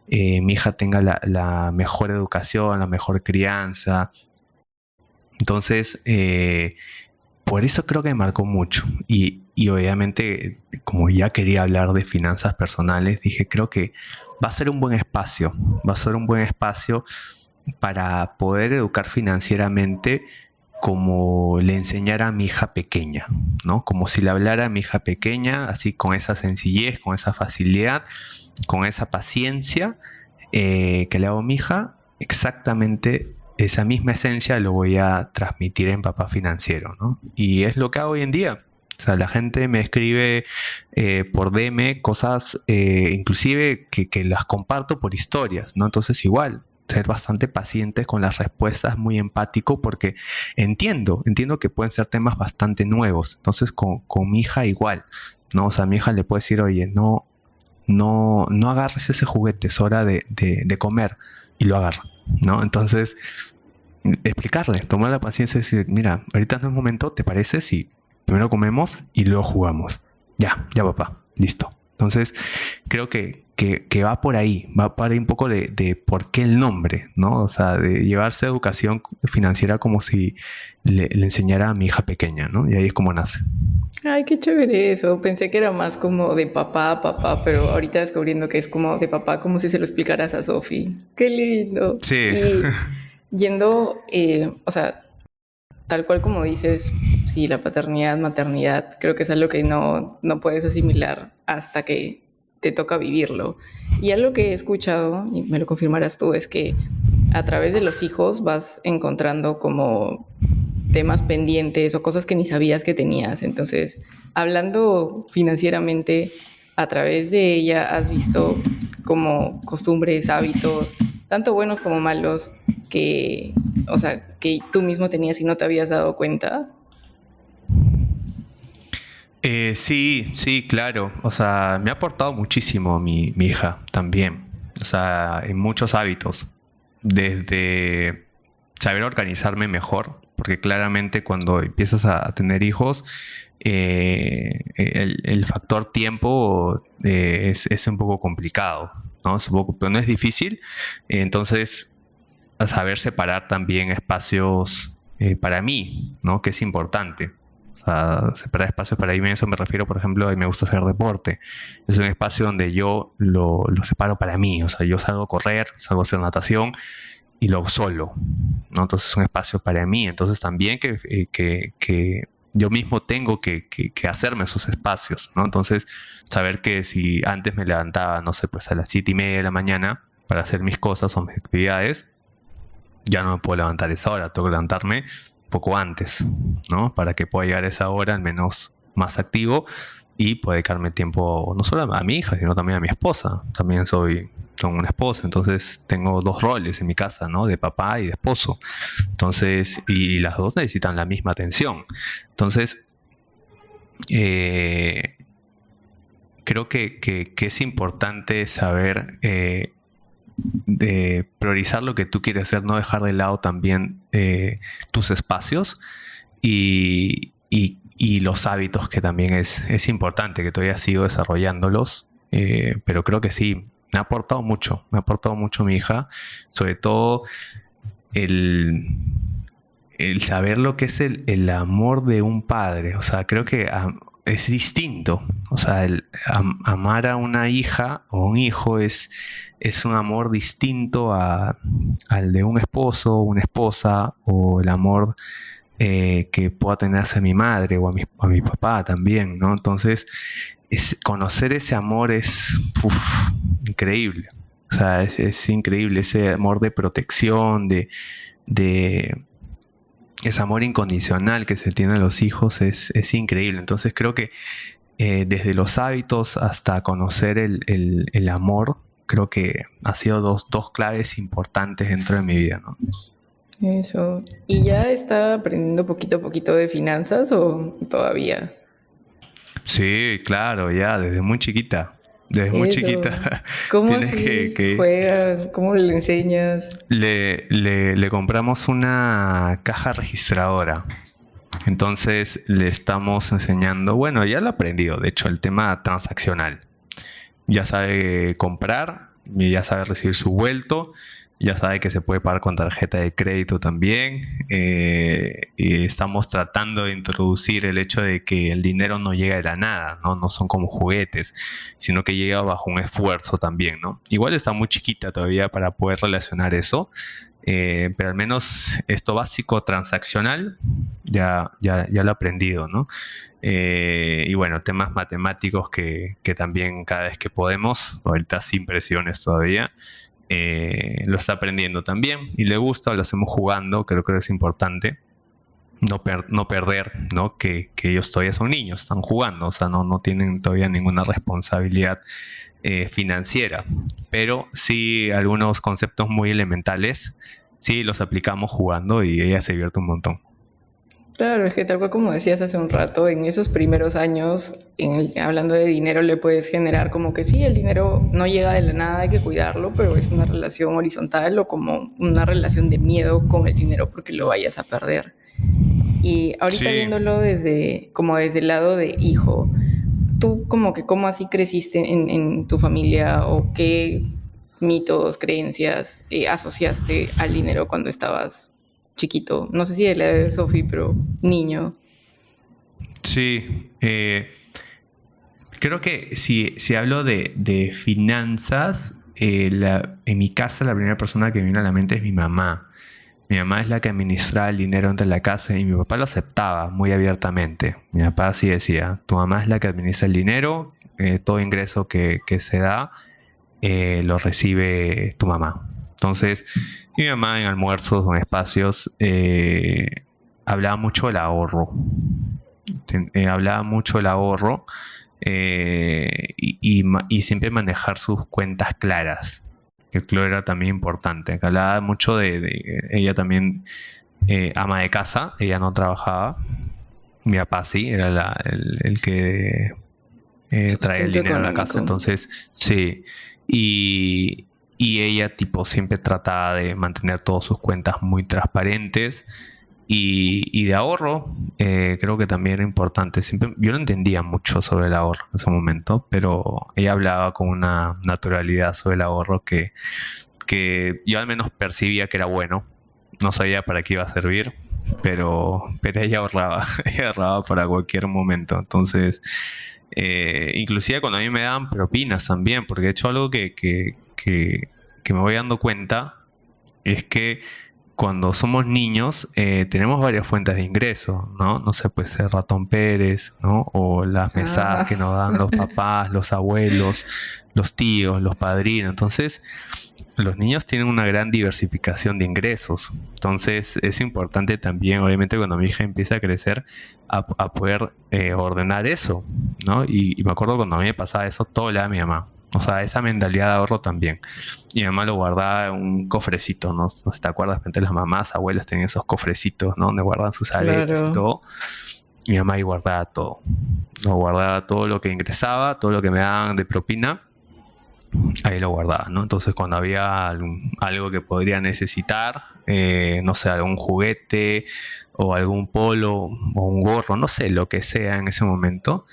mi hija tenga la mejor educación, la mejor crianza. Entonces, por eso creo que me marcó mucho. Y obviamente, como ya quería hablar de finanzas personales, dije, creo que va a ser un buen espacio. Va a ser un buen espacio para poder educar financieramente como le enseñara a mi hija pequeña, ¿no? Como si le hablara a mi hija pequeña, así con esa sencillez, con esa facilidad, con esa paciencia que le hago a mi hija, exactamente esa misma esencia lo voy a transmitir en Papá Financiero, ¿no? Y es lo que hago hoy en día. O sea, la gente me escribe por DM cosas, inclusive que las comparto por historias, ¿no? Entonces igual, ser bastante pacientes con las respuestas, muy empático, porque entiendo que pueden ser temas bastante nuevos. Entonces con mi hija igual, ¿no? O sea, a mi hija le puedo decir, oye, no agarres ese juguete, es hora de comer, y lo agarra, ¿no? Entonces, explicarle, tomar la paciencia y decir, mira, ahorita no es momento, ¿te parece si primero comemos y luego jugamos? Ya papá, listo. Entonces, creo que que va por ahí un poco de por qué el nombre, ¿no? O sea, de llevarse educación financiera como si le enseñara a mi hija pequeña, ¿no? Y ahí es como nace. Ay, qué chévere eso. Pensé que era más como de papá a papá, pero ahorita descubriendo que es como de papá, como si se lo explicaras a Sophie. Qué lindo. Sí, Y yendo, o sea, tal cual como dices, sí, la paternidad, maternidad, creo que es algo que no puedes asimilar hasta que te toca vivirlo. Y algo que he escuchado, y me lo confirmarás tú, es que a través de los hijos vas encontrando como temas pendientes o cosas que ni sabías que tenías. Entonces, hablando financieramente, a través de ella has visto como costumbres, hábitos, tanto buenos como malos, que, o sea, que tú mismo tenías y no te habías dado cuenta. Sí, sí, claro. O sea, me ha aportado muchísimo mi hija también. O sea, en muchos hábitos. Desde saber organizarme mejor, porque claramente cuando empiezas a tener hijos, el factor tiempo es un poco complicado, ¿no? Es un poco, pero no es difícil. Entonces, a saber separar también espacios para mí, ¿no? Que es importante. O sea, separar espacios para mí, a eso me refiero, por ejemplo, a mí me gusta hacer deporte. Es un espacio donde yo lo separo para mí. O sea, yo salgo a correr, salgo a hacer natación y lo hago solo, ¿no? Entonces es un espacio para mí. Entonces también que yo mismo tengo que hacerme esos espacios, ¿no? Entonces, saber que si antes me levantaba, no sé, pues a las 7:30 de la mañana para hacer mis cosas o mis actividades, ya no me puedo levantar a esa hora, tengo que levantarme poco antes, ¿no? Para que pueda llegar a esa hora al menos más activo y pueda dedicarme tiempo no solo a mi hija, sino también a mi esposa. También tengo una esposa, entonces tengo dos roles en mi casa, ¿no? De papá y de esposo. Entonces, y las dos necesitan la misma atención. Entonces, eh, creo que es importante saber de priorizar lo que tú quieres hacer, no dejar de lado también tus espacios y los hábitos, que también es importante, que todavía sigo desarrollándolos, pero creo que sí, me ha aportado mucho mi hija, sobre todo el, el saber lo que es el amor de un padre. O sea, creo que es distinto. O sea, amar a una hija o un hijo es un amor distinto al de un esposo, una esposa, o el amor que pueda tener hacia mi madre o a mi papá también, ¿no? Entonces, conocer ese amor es increíble. O sea, es increíble ese amor de protección, de ese amor incondicional que se tiene a los hijos es increíble. Entonces creo que desde los hábitos hasta conocer el amor, creo que ha sido dos claves importantes dentro de mi vida, ¿no? Eso. ¿Y ya está aprendiendo poquito a poquito de finanzas o todavía? Sí, claro, ya, desde muy chiquita. Desde muy Eso. chiquita ¿Cómo tienes así juegan? ¿Cómo le enseñas? le compramos una caja registradora. Entonces le estamos enseñando, bueno, ya lo ha aprendido, de hecho, el tema transaccional. Ya sabe comprar, y ya sabe recibir su vuelto, ya sabe que se puede pagar con tarjeta de crédito también. Y estamos tratando de introducir el hecho de que el dinero no llega de la nada, ¿no? No son como juguetes, sino que llega bajo un esfuerzo también, ¿no? Igual está muy chiquita todavía para poder relacionar eso, pero al menos esto básico transaccional ya lo he aprendido, ¿no? Y bueno, temas matemáticos que también cada vez que podemos, ahorita sin presiones todavía, lo está aprendiendo también y le gusta, lo hacemos jugando, creo que es importante no perder, ¿no? Que ellos todavía son niños, están jugando, o sea, no tienen todavía ninguna responsabilidad financiera, pero sí algunos conceptos muy elementales, sí los aplicamos jugando y ella se divierte un montón. Claro, es que tal cual como decías hace un rato, en esos primeros años, hablando de dinero, le puedes generar como que sí, el dinero no llega de la nada, hay que cuidarlo, pero es una relación horizontal o como una relación de miedo con el dinero porque lo vayas a perder. Y ahorita Sí, viéndolo desde, como desde el lado de hijo, tú como que cómo así creciste en tu familia o qué mitos, creencias asociaste al dinero cuando estabas chiquito. No sé si de la edad de Sofi, pero niño. Sí, creo que si hablo de finanzas, en mi casa la primera persona que me viene a la mente es mi mamá. Mi mamá es la que administraba el dinero entre la casa y mi papá lo aceptaba muy abiertamente. Mi papá sí decía, tu mamá es la que administra el dinero, todo ingreso que se da lo recibe tu mamá. Entonces, mi mamá en almuerzos o en espacios hablaba mucho del ahorro. Hablaba mucho del ahorro y siempre manejar sus cuentas claras. Que creo era también importante. Que hablaba mucho ella también ama de casa, ella no trabajaba. Mi papá sí, era el que traía el Sustento dinero a la casa. económico. Entonces, sí. Y ella tipo siempre trataba de mantener todas sus cuentas muy transparentes. Y de ahorro, creo que también era importante. Yo no entendía mucho sobre el ahorro en ese momento, pero ella hablaba con una naturalidad sobre el ahorro que yo al menos percibía que era bueno. No sabía para qué iba a servir, pero ella ahorraba, ella ahorraba para cualquier momento. Entonces, inclusive cuando a mí me daban propinas también, porque de hecho algo que me voy dando cuenta es que cuando somos niños tenemos varias fuentes de ingreso, ¿no? No sé, puede ser Ratón Pérez, ¿no? O las mesadas que nos dan los papás, los abuelos, los tíos, los padrinos. Entonces, los niños tienen una gran diversificación de ingresos. Entonces, es importante también, obviamente, cuando mi hija empieza a crecer, a poder ordenar eso, ¿no? Y me acuerdo cuando a mí me pasaba eso, todo le da a mi mamá. O sea, esa mentalidad de ahorro también. Y mi mamá lo guardaba en un cofrecito, ¿no? No sé si te acuerdas, antes las mamás, abuelas tenían esos cofrecitos, ¿no? Donde guardan sus aretes y Claro. todo. Y mi mamá ahí guardaba todo. No, guardaba todo lo que ingresaba, todo lo que me daban de propina. Ahí lo guardaba, ¿no? Entonces cuando había algo que podría necesitar, no sé, algún juguete o algún polo o un gorro, no sé, lo que sea en ese momento,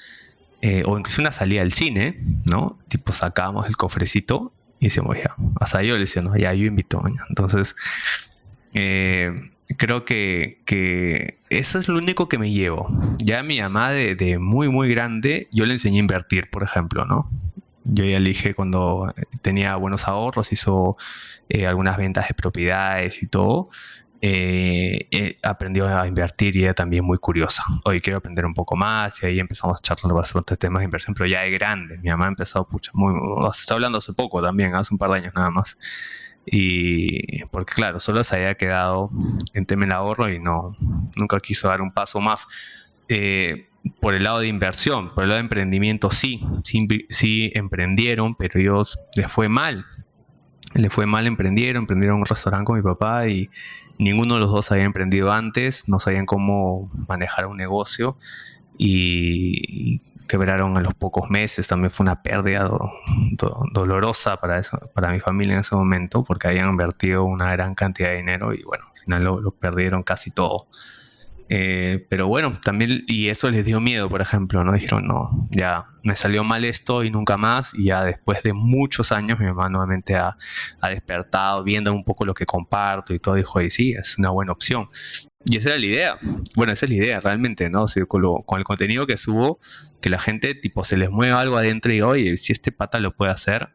o incluso una salida al cine, ¿no? Tipo sacábamos el cofrecito y decíamos ya, hasta yo le decía, no, ya yo invito mañana. Entonces, creo que eso es lo único que me llevo. Ya mi mamá de muy, muy grande, yo le enseñé a invertir, por ejemplo, ¿no? Yo ya le dije cuando tenía buenos ahorros, hizo algunas ventas de propiedades y todo. Aprendió a invertir y ella también muy curiosa. Hoy quiero aprender un poco más y ahí empezamos a charlar sobre temas de inversión, pero ya de grande. Mi mamá empezó, pucha, está hablando hace poco también, hace un par de años nada más. Y porque claro, solo se había quedado en tema del ahorro y nunca quiso dar un paso más. Por el lado de inversión, por el lado de emprendimiento sí emprendieron, pero ellos les fue mal. Emprendieron un restaurante con mi papá y ninguno de los dos había emprendido antes, no sabían cómo manejar un negocio y quebraron a los pocos meses. También fue una pérdida dolorosa para mi familia en ese momento, porque habían invertido una gran cantidad de dinero y bueno, al final lo perdieron casi todo. Pero bueno, también, y eso les dio miedo, por ejemplo, ¿no? Dijeron, no, ya me salió mal esto y nunca más. Y ya después de muchos años, mi mamá nuevamente ha despertado, viendo un poco lo que comparto y todo, dijo, y sí, es una buena opción. Y esa era la idea. Bueno, esa es la idea realmente, ¿no? O sea, con el contenido que subo, que la gente, tipo, se les mueva algo adentro y, oye, si este pata lo puede hacer,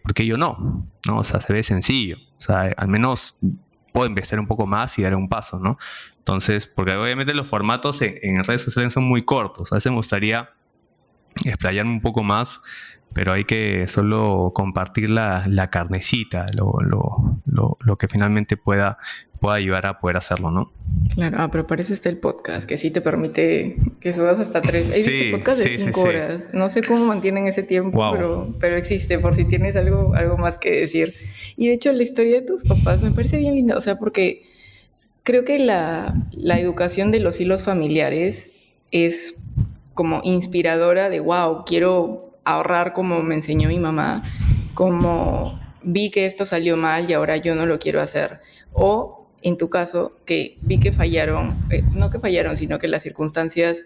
¿por qué yo no? ¿No? O sea, se ve sencillo. O sea, al menos puedo empezar un poco más y dar un paso, ¿no? Entonces, porque obviamente los formatos en redes sociales son muy cortos. A veces me gustaría explayarme un poco más, pero hay que solo compartir la carnecita, lo que finalmente pueda ayudar a poder hacerlo, ¿no? Claro, pero para eso está el podcast, que sí te permite que subas hasta 3. He visto Sí, podcasts de sí, sí, 5 sí. horas. No sé cómo mantienen ese tiempo, Wow. pero existe, por si tienes algo más que decir. Y de hecho, la historia de tus papás me parece bien linda, o sea, porque creo que la educación de los hilos familiares es como inspiradora de, wow, quiero ahorrar como me enseñó mi mamá, como vi que esto salió mal y ahora yo no lo quiero hacer. O en tu caso, que vi que fallaron, no que fallaron, sino que las circunstancias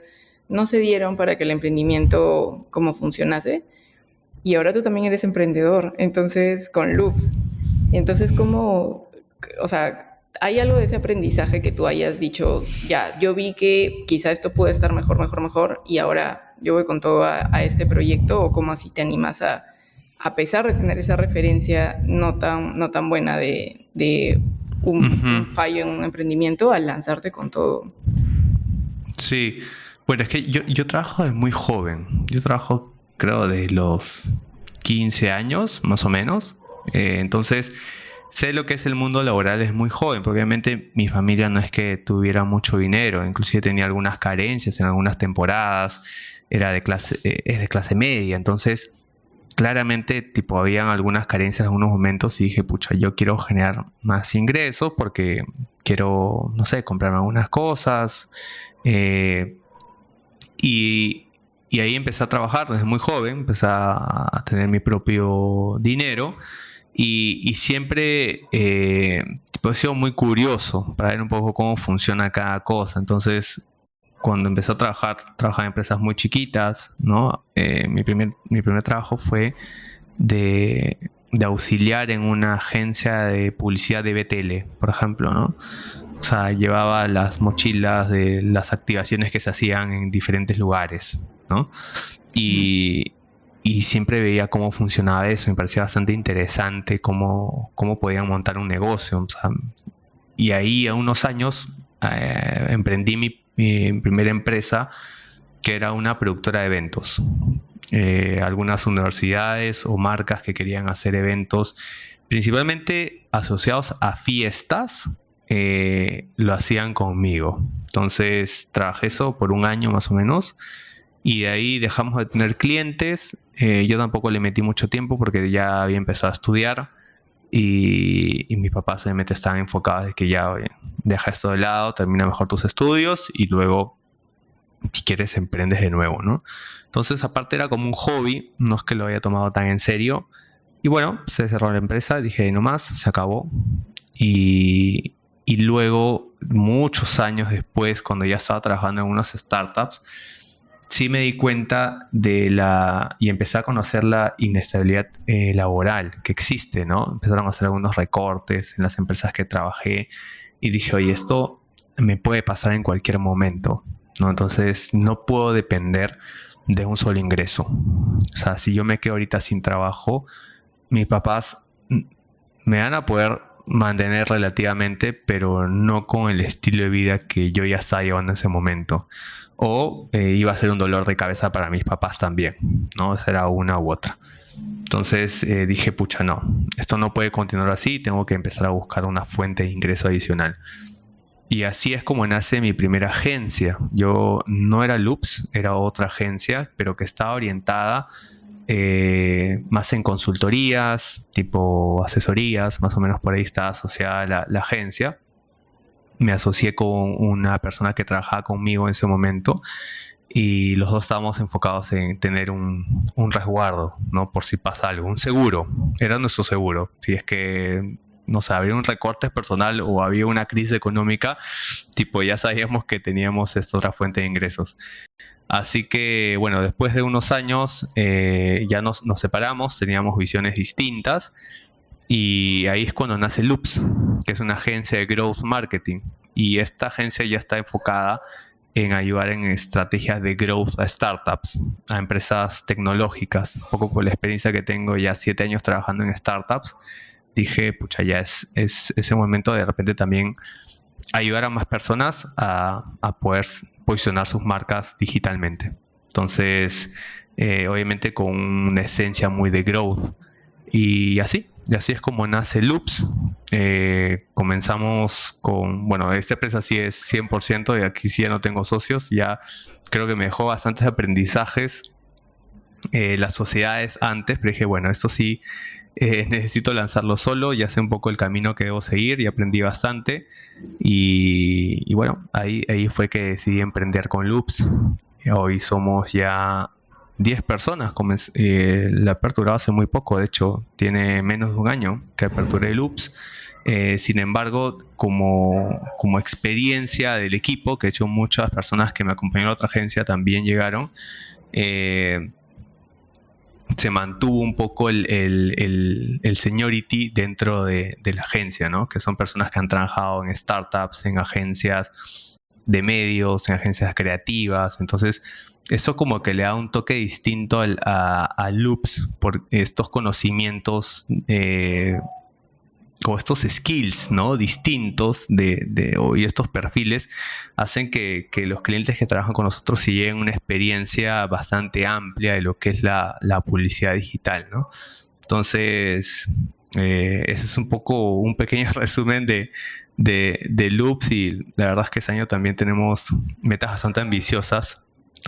no se dieron para que el emprendimiento como funcionase. Y ahora tú también eres emprendedor, entonces con Loops. Entonces, ¿cómo, o sea, hay algo de ese aprendizaje que tú hayas dicho, ya, yo vi que quizá esto puede estar mejor, mejor, mejor, y ahora yo voy con todo a este proyecto, o cómo así te animas a pesar de tener esa referencia no tan buena de Ujú. un fallo en un emprendimiento, a lanzarte con todo? Sí, bueno, es que yo trabajo desde muy joven. Yo trabajo, creo, de los 15 años, más o menos. Entonces, sé lo que es el mundo laboral desde muy joven, porque obviamente mi familia no es que tuviera mucho dinero, inclusive tenía algunas carencias en algunas temporadas, es de clase media, entonces claramente tipo habían algunas carencias en algunos momentos y dije, pucha, yo quiero generar más ingresos porque quiero, no sé, comprarme algunas cosas, eh, y, y ahí empecé a trabajar desde muy joven, empecé a tener mi propio dinero y siempre tipo, he sido muy curioso para ver un poco cómo funciona cada cosa. Entonces, cuando empecé a trabajar, trabajaba en empresas muy chiquitas, ¿no? Mi primer trabajo fue de auxiliar en una agencia de publicidad de BTL, por ejemplo, ¿no? O sea, llevaba las mochilas de las activaciones que se hacían en diferentes lugares, ¿no? Y, y siempre veía cómo funcionaba eso, me parecía bastante interesante cómo podían montar un negocio. O sea, y ahí a unos años emprendí mi primera empresa, que era una productora de eventos. Algunas universidades o marcas que querían hacer eventos, principalmente asociados a fiestas, lo hacían conmigo. Entonces trabajé eso por un año más o menos y de ahí dejamos de tener clientes. Yo tampoco le metí mucho tiempo porque ya había empezado a estudiar y mis papás obviamente estaban enfocados de que ya, oye, deja esto de lado, termina mejor tus estudios y luego si quieres emprendes de nuevo, ¿no? Entonces aparte era como un hobby, no es que lo haya tomado tan en serio. Y bueno, se cerró la empresa, dije no más, se acabó. Y luego, muchos años después, cuando ya estaba trabajando en unas startups, sí me di cuenta y empecé a conocer la inestabilidad laboral que existe, ¿no? Empezaron a hacer algunos recortes en las empresas que trabajé y dije, oye, esto me puede pasar en cualquier momento, ¿no? Entonces no puedo depender de un solo ingreso. O sea, si yo me quedo ahorita sin trabajo, mis papás me van a poder mantener relativamente, pero no con el estilo de vida que yo ya estaba llevando en ese momento. O iba a ser un dolor de cabeza para mis papás también, ¿no? Será una u otra. Entonces dije, pucha, no, esto no puede continuar así, tengo que empezar a buscar una fuente de ingreso adicional. Y así es como nace mi primera agencia. Yo no era Loops, era otra agencia, pero que estaba orientada más en consultorías, tipo asesorías, más o menos por ahí está asociada la agencia. Me asocié con una persona que trabajaba conmigo en ese momento y los dos estábamos enfocados en tener un resguardo, ¿no? Por si pasa algo, un seguro, era nuestro seguro. Si es que, no sé, había un recorte personal o había una crisis económica, tipo ya sabíamos que teníamos esta otra fuente de ingresos. Así que, bueno, después de unos años ya nos separamos, teníamos visiones distintas y ahí es cuando nace Loops, que es una agencia de growth marketing. Y esta agencia ya está enfocada en ayudar en estrategias de growth a startups, a empresas tecnológicas. Un poco por la experiencia que tengo ya 7 años trabajando en startups, dije, pucha, ya es ese momento de repente también ayudar a más personas a poder posicionar sus marcas digitalmente. Entonces, obviamente con una esencia muy de growth. Y así es como nace Loops. Comenzamos con, bueno, esta empresa sí es 100% y aquí sí ya no tengo socios. Ya creo que me dejó bastantes aprendizajes las sociedades antes, pero dije, bueno, esto sí necesito lanzarlo solo, ya sé un poco el camino que debo seguir y aprendí bastante. Y bueno, ahí fue que decidí emprender con Loops. Hoy somos ya 10 personas. La apertura hace muy poco, de hecho, tiene menos de un año que aperturé Loops. Sin embargo, como experiencia del equipo, que de hecho muchas personas que me acompañaron a la otra agencia también llegaron, se mantuvo un poco el seniority dentro de la agencia, ¿no? Que son personas que han trabajado en startups, en agencias de medios, en agencias creativas. Entonces, eso como que le da un toque distinto a Loops por estos conocimientos o estos skills, ¿no? Distintos y estos perfiles hacen que los clientes que trabajan con nosotros se lleven una experiencia bastante amplia de lo que es la publicidad digital, ¿no? Entonces, ese es un poco un pequeño resumen de Loops, y la verdad es que este año también tenemos metas bastante ambiciosas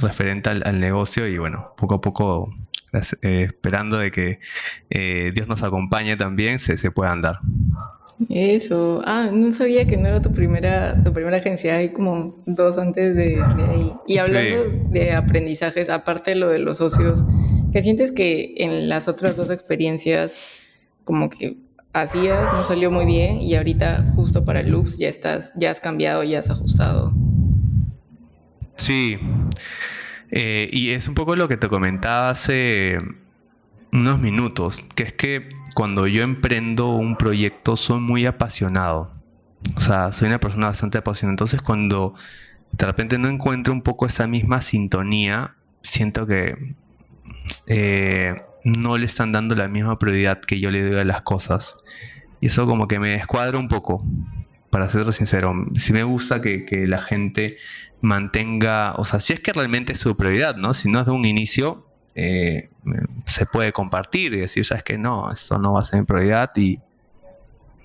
referente al negocio, y bueno, poco a poco esperando de que Dios nos acompañe también, se puedan dar. Eso. Ah, no sabía que no era tu primera agencia. Hay como dos antes de ahí. Y hablando Sí. de aprendizajes, aparte de lo de los socios, ¿qué sientes que en las otras dos experiencias como que hacías, no salió muy bien y ahorita justo para Loops ya has cambiado, ya has ajustado? Sí, y es un poco lo que te comentaba hace unos minutos, que es que cuando yo emprendo un proyecto soy muy apasionado. O sea, soy una persona bastante apasionada. Entonces, cuando de repente no encuentro un poco esa misma sintonía, siento que no le están dando la misma prioridad que yo le doy a las cosas. Y eso como que me descuadra un poco, para ser sincero. Sí me gusta que la gente mantenga, o sea, si es que realmente es su prioridad, ¿no? Si no es de un inicio, se puede compartir y decir, sabes que no, esto no va a ser mi prioridad y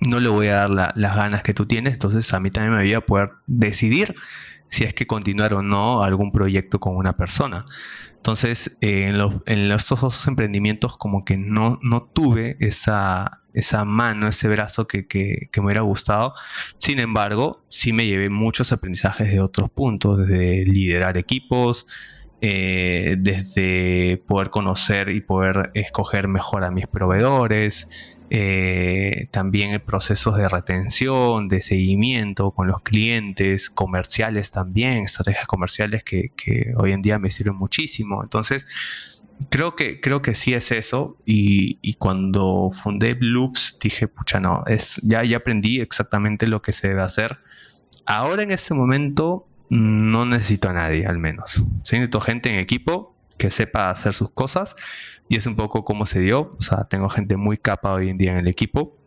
no le voy a dar las ganas que tú tienes. Entonces a mí también me voy a poder decidir si es que continuar o no algún proyecto con una persona. Entonces, en estos dos emprendimientos como que no tuve esa mano, ese brazo que me hubiera gustado. Sin embargo, sí me llevé muchos aprendizajes de otros puntos, desde liderar equipos, desde poder conocer y poder escoger mejor a mis proveedores, también procesos de retención, de seguimiento con los clientes, comerciales también, estrategias comerciales que hoy en día me sirven muchísimo. Entonces, creo que sí es eso, y cuando fundé Loops dije, pucha, no, ya aprendí exactamente lo que se debe hacer. Ahora en este momento no necesito a nadie, al menos. Sí, necesito gente en equipo que sepa hacer sus cosas, y es un poco como se dio. O sea, tengo gente muy capa hoy en día en el equipo,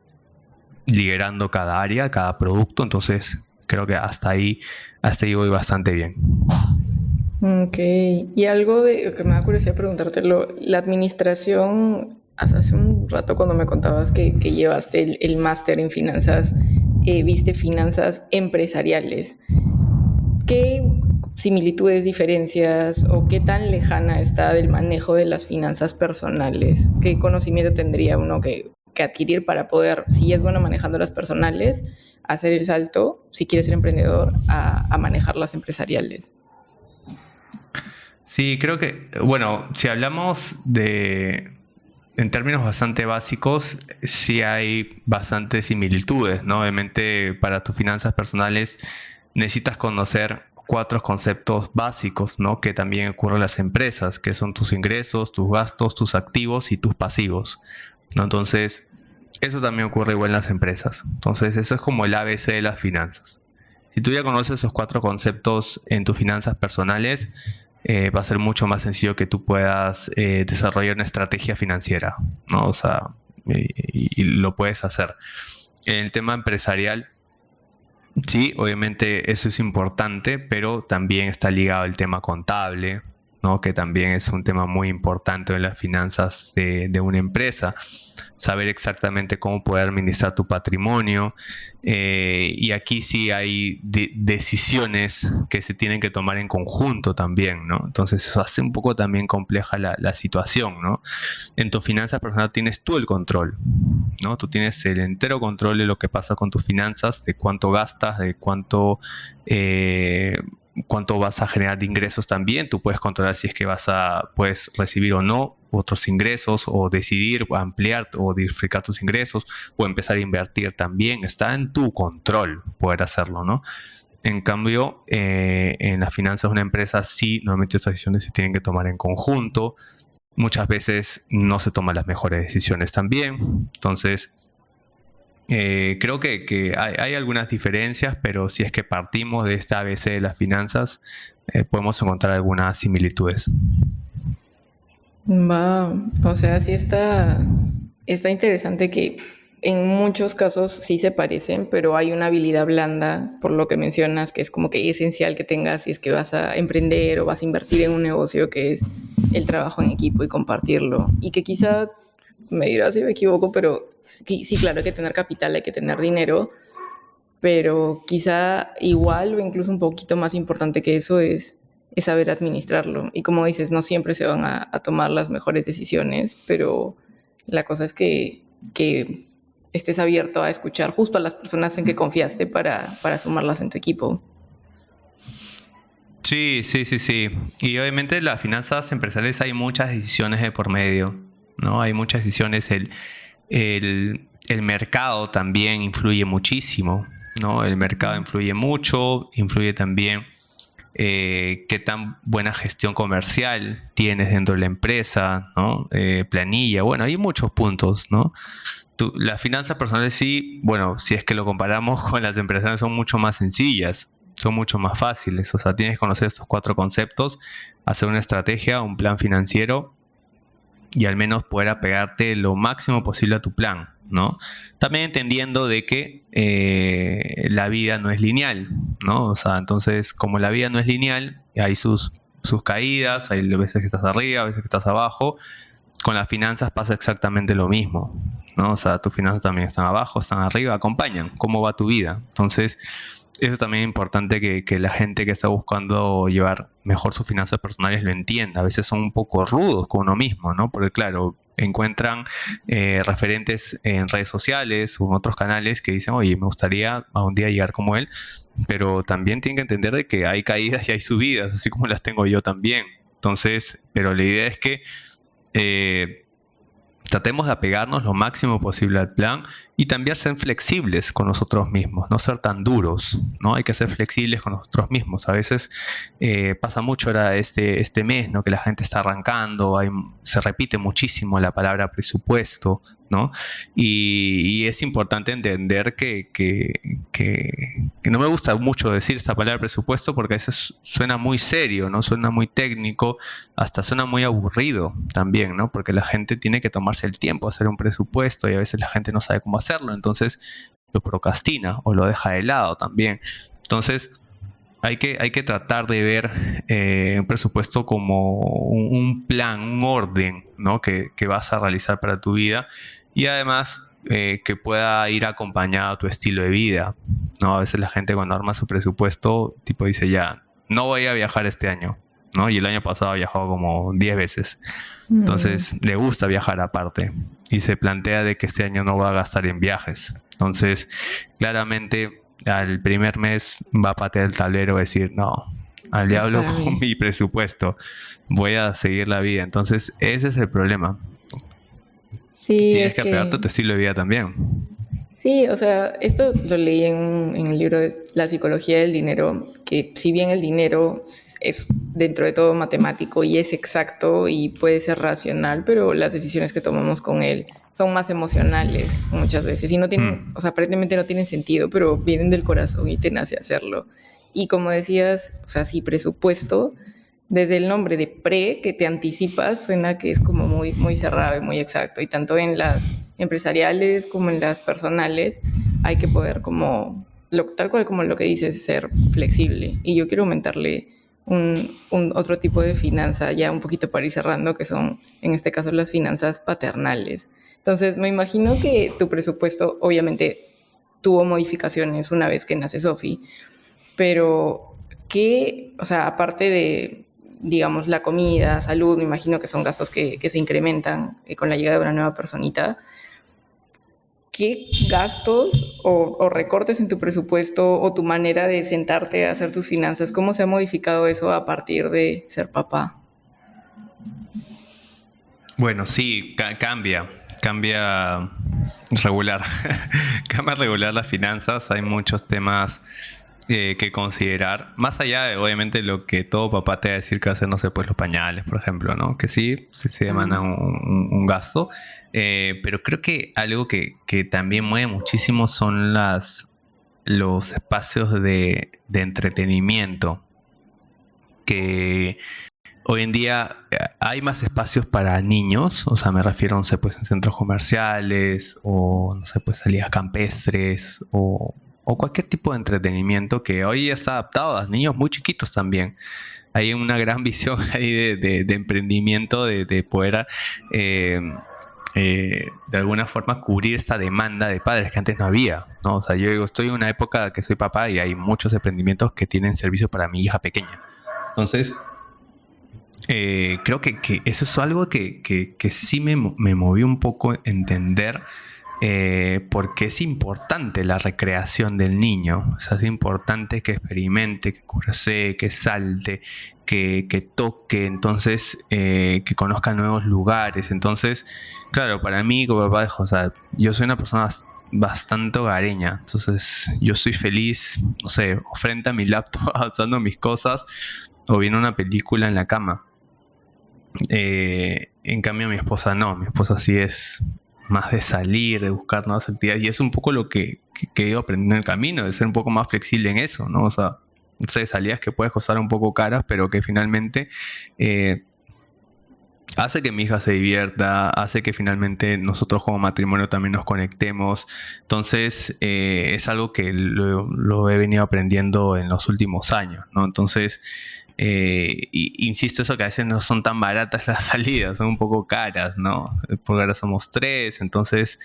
liderando cada área, cada producto. Entonces creo que hasta ahí voy bastante bien. Ok, y algo que me da curiosidad preguntártelo, la administración, hace un rato cuando me contabas que llevaste el máster en finanzas, viste finanzas empresariales. ¿Qué similitudes, diferencias o qué tan lejana está del manejo de las finanzas personales? ¿Qué conocimiento tendría uno que adquirir para poder, si es bueno manejando las personales, hacer el salto, si quieres ser emprendedor, a manejar las empresariales? Sí, creo que, bueno, si hablamos en términos bastante básicos, sí hay bastantes similitudes, ¿no? Obviamente, para tus finanzas personales necesitas conocer 4 conceptos básicos, ¿no? Que también ocurren en las empresas, que son tus ingresos, tus gastos, tus activos y tus pasivos, ¿no? Entonces, eso también ocurre igual en las empresas. Entonces, eso es como el ABC de las finanzas. Si tú ya conoces esos 4 conceptos en tus finanzas personales, va a ser mucho más sencillo que tú puedas desarrollar una estrategia financiera, ¿no? O sea, y lo puedes hacer. En el tema empresarial, sí, obviamente eso es importante, pero también está ligado al tema contable, ¿no? Que también es un tema muy importante en las finanzas de una empresa. Saber exactamente cómo poder administrar tu patrimonio. Y aquí sí hay decisiones que se tienen que tomar en conjunto también, ¿no? Entonces eso hace un poco también compleja la situación, ¿no? En tu finanzas personal tienes tú el control, ¿no? Tú tienes el entero control de lo que pasa con tus finanzas, de cuánto gastas, de cuánto cuánto vas a generar de ingresos también. Tú puedes controlar si es que puedes recibir o no otros ingresos, o decidir ampliar o diversificar tus ingresos, o empezar a invertir también. Está en tu control poder hacerlo, ¿no? En cambio, en las finanzas de una empresa sí, normalmente estas decisiones se tienen que tomar en conjunto. Muchas veces no se toman las mejores decisiones también. Entonces, creo que hay algunas diferencias, pero si es que partimos de esta ABC de las finanzas, podemos encontrar algunas similitudes. Va, o sea, sí está interesante que en muchos casos sí se parecen, pero hay una habilidad blanda, por lo que mencionas, que es como que esencial que tengas si es que vas a emprender o vas a invertir en un negocio, que es el trabajo en equipo y compartirlo. Y que quizá, me dirás si me equivoco, pero sí, claro, hay que tener capital, hay que tener dinero, pero quizá igual o incluso un poquito más importante que eso es saber administrarlo. Y como dices, no siempre se van a tomar las mejores decisiones, pero la cosa es que estés abierto a escuchar justo a las personas en que confiaste para sumarlas en tu equipo. Sí, sí, sí, sí. Y obviamente en las finanzas empresariales hay muchas decisiones de por medio, ¿no? Hay muchas decisiones. El mercado también influye muchísimo, ¿no? El mercado influye mucho, influye también qué tan buena gestión comercial tienes dentro de la empresa, ¿no? Planilla, bueno, hay muchos puntos, ¿no? Las finanzas personales sí, bueno, si es que lo comparamos con las empresariales, son mucho más sencillas, son mucho más fáciles. O sea, tienes que conocer estos 4 conceptos, hacer una estrategia, un plan financiero y al menos poder apegarte lo máximo posible a tu plan, ¿no? También entendiendo de que la vida no es lineal, ¿no? O sea, entonces, como la vida no es lineal, hay sus caídas, hay veces que estás arriba, veces que estás abajo. Con las finanzas pasa exactamente lo mismo, ¿no? O sea, tus finanzas también están abajo, están arriba, acompañan cómo va tu vida. Entonces, eso también es importante que la gente que está buscando llevar mejor sus finanzas personales lo entienda. A veces son un poco rudos con uno mismo, ¿no? Porque claro, encuentran referentes en redes sociales o en otros canales que dicen, oye, me gustaría a un día llegar como él, pero también tienen que entender de que hay caídas y hay subidas, así como las tengo yo también. Entonces, pero la idea es que tratemos de apegarnos lo máximo posible al plan y también ser flexibles con nosotros mismos, no ser tan duros, ¿no? Hay que ser flexibles con nosotros mismos. A veces pasa mucho ahora este mes, ¿no? Que la gente está arrancando, se repite muchísimo la palabra presupuesto, ¿no? Y es importante entender que no me gusta mucho decir esta palabra presupuesto porque a veces suena muy serio, ¿no? Suena muy técnico, hasta suena muy aburrido también, ¿no? Porque la gente tiene que tomarse el tiempo a hacer un presupuesto y a veces la gente no sabe cómo hacerlo, entonces lo procrastina o lo deja de lado también. Entonces hay que tratar de ver un presupuesto como un plan, un orden, ¿no? que vas a realizar para tu vida y además que pueda ir acompañado a tu estilo de vida, ¿no? A veces la gente cuando arma su presupuesto, tipo dice ya, no voy a viajar este año, ¿no? Y el año pasado ha viajado como 10 veces. Entonces le gusta viajar aparte y se plantea de que este año no va a gastar en viajes. Entonces, claramente al primer mes va a patear el tablero y decir, no, al diablo con mi presupuesto, voy a seguir la vida. Entonces, ese es el problema. Sí, Tienes que apegarte a tu estilo de vida también. Sí, o sea, esto lo leí en el libro de La psicología del dinero, que si bien el dinero es dentro de todo matemático y es exacto y puede ser racional, pero las decisiones que tomamos con él son más emocionales muchas veces y no tienen, o sea, aparentemente no tienen sentido, pero vienen del corazón y te nace hacerlo. Y como decías, o sea, sí, presupuesto, desde el nombre de pre, que te anticipas, suena que es como muy, muy cerrado y muy exacto. Y tanto en las empresariales como en las personales hay que poder como, tal cual como lo que dices, ser flexible. Y yo quiero aumentarle un otro tipo de finanza, ya un poquito para ir cerrando, que son, en este caso, las finanzas paternales. Entonces, me imagino que tu presupuesto, obviamente, tuvo modificaciones una vez que nace Sophie, pero ¿qué, o sea, aparte de, digamos, la comida, salud, me imagino que son gastos que se incrementan con la llegada de una nueva personita? ¿qué gastos o recortes en tu presupuesto o tu manera de sentarte a hacer tus finanzas, cómo se ha modificado eso a partir de ser papá? Bueno, sí, cambia regular, cambia regular las finanzas, hay muchos temas que considerar, más allá de obviamente lo que todo papá te va a decir que va a hacer, no sé, pues los pañales, por ejemplo, ¿no? Que sí demandan un gasto, pero creo que algo que también mueve muchísimo son los espacios de entretenimiento, que hoy en día hay más espacios para niños, o sea, me refiero, no sé, pues en centros comerciales o, no sé, pues salidas campestres o cualquier tipo de entretenimiento que hoy ya está adaptado a niños muy chiquitos también. Hay una gran visión ahí de emprendimiento, de poder de alguna forma cubrir esta demanda de padres que antes no había, ¿no? O sea, yo digo, estoy en una época que soy papá y hay muchos emprendimientos que tienen servicio para mi hija pequeña. Entonces, creo que eso es algo que sí me movió un poco entender, porque es importante la recreación del niño. O sea, es importante que experimente, que cursee, que salte, que toque, entonces que conozca nuevos lugares. Entonces, claro, para mí como papá, o sea, yo soy una persona bastante hogareña, entonces yo soy feliz, no sé, frente a mi laptop avanzando mis cosas o viendo una película en la cama. En cambio mi esposa no, mi esposa sí es más de salir, de buscar nuevas actividades y es un poco lo que he ido aprendiendo en el camino, de ser un poco más flexible en eso, ¿no? O sea, no sé, salidas que puedes costar un poco caras, pero que finalmente eh, hace que mi hija se divierta, hace que finalmente nosotros como matrimonio también nos conectemos. Entonces, es algo que lo he venido aprendiendo en los últimos años, ¿no? Entonces, insisto eso que a veces no son tan baratas las salidas, son un poco caras, ¿no? Porque ahora somos tres, entonces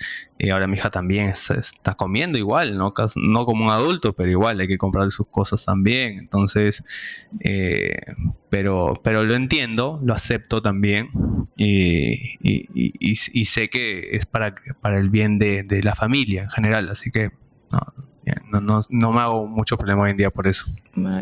ahora mi hija también está comiendo igual, ¿no? No como un adulto, pero igual hay que comprarle sus cosas también. Entonces, eh, pero lo entiendo, lo acepto también y sé que es para el bien de la familia en general, así que no, no me hago mucho problema hoy en día por eso.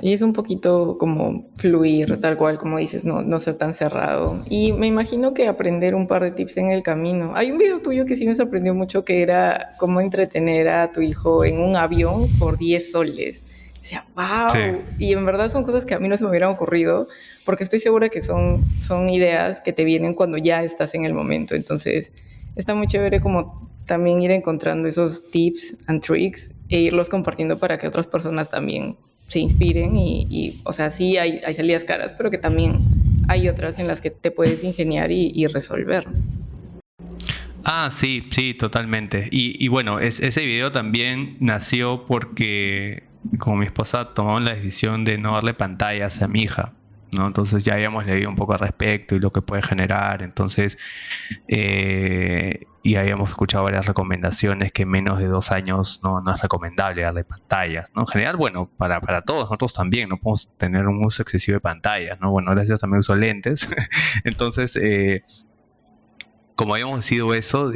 Y es un poquito como fluir, tal cual como dices, no ser tan cerrado. Y me imagino que aprender un par de tips en el camino. Hay un video tuyo que sí me sorprendió mucho, que era cómo entretener a tu hijo en un avión por 10 soles. O sea, Sí. wow. Y en verdad son cosas que a mí no se me hubieran ocurrido, porque estoy segura que son ideas que te vienen cuando ya estás en el momento. Entonces, está muy chévere como también ir encontrando esos tips and tricks e irlos compartiendo para que otras personas también se inspiren y o sea, sí hay salidas caras, pero que también hay otras en las que te puedes ingeniar y resolver. Ah, sí, sí, totalmente. Y bueno, ese video también nació porque como mi esposa tomó la decisión de no darle pantallas a mi hija, ¿no? Entonces ya habíamos leído un poco al respecto y lo que puede generar. Entonces, y habíamos escuchado varias recomendaciones que menos de 2 años no es recomendable darle pantallas, ¿no? En general, bueno, para todos, nosotros también, no podemos tener un uso excesivo de pantallas, ¿no? Bueno, gracias también uso lentes. Entonces, como habíamos decidido eso,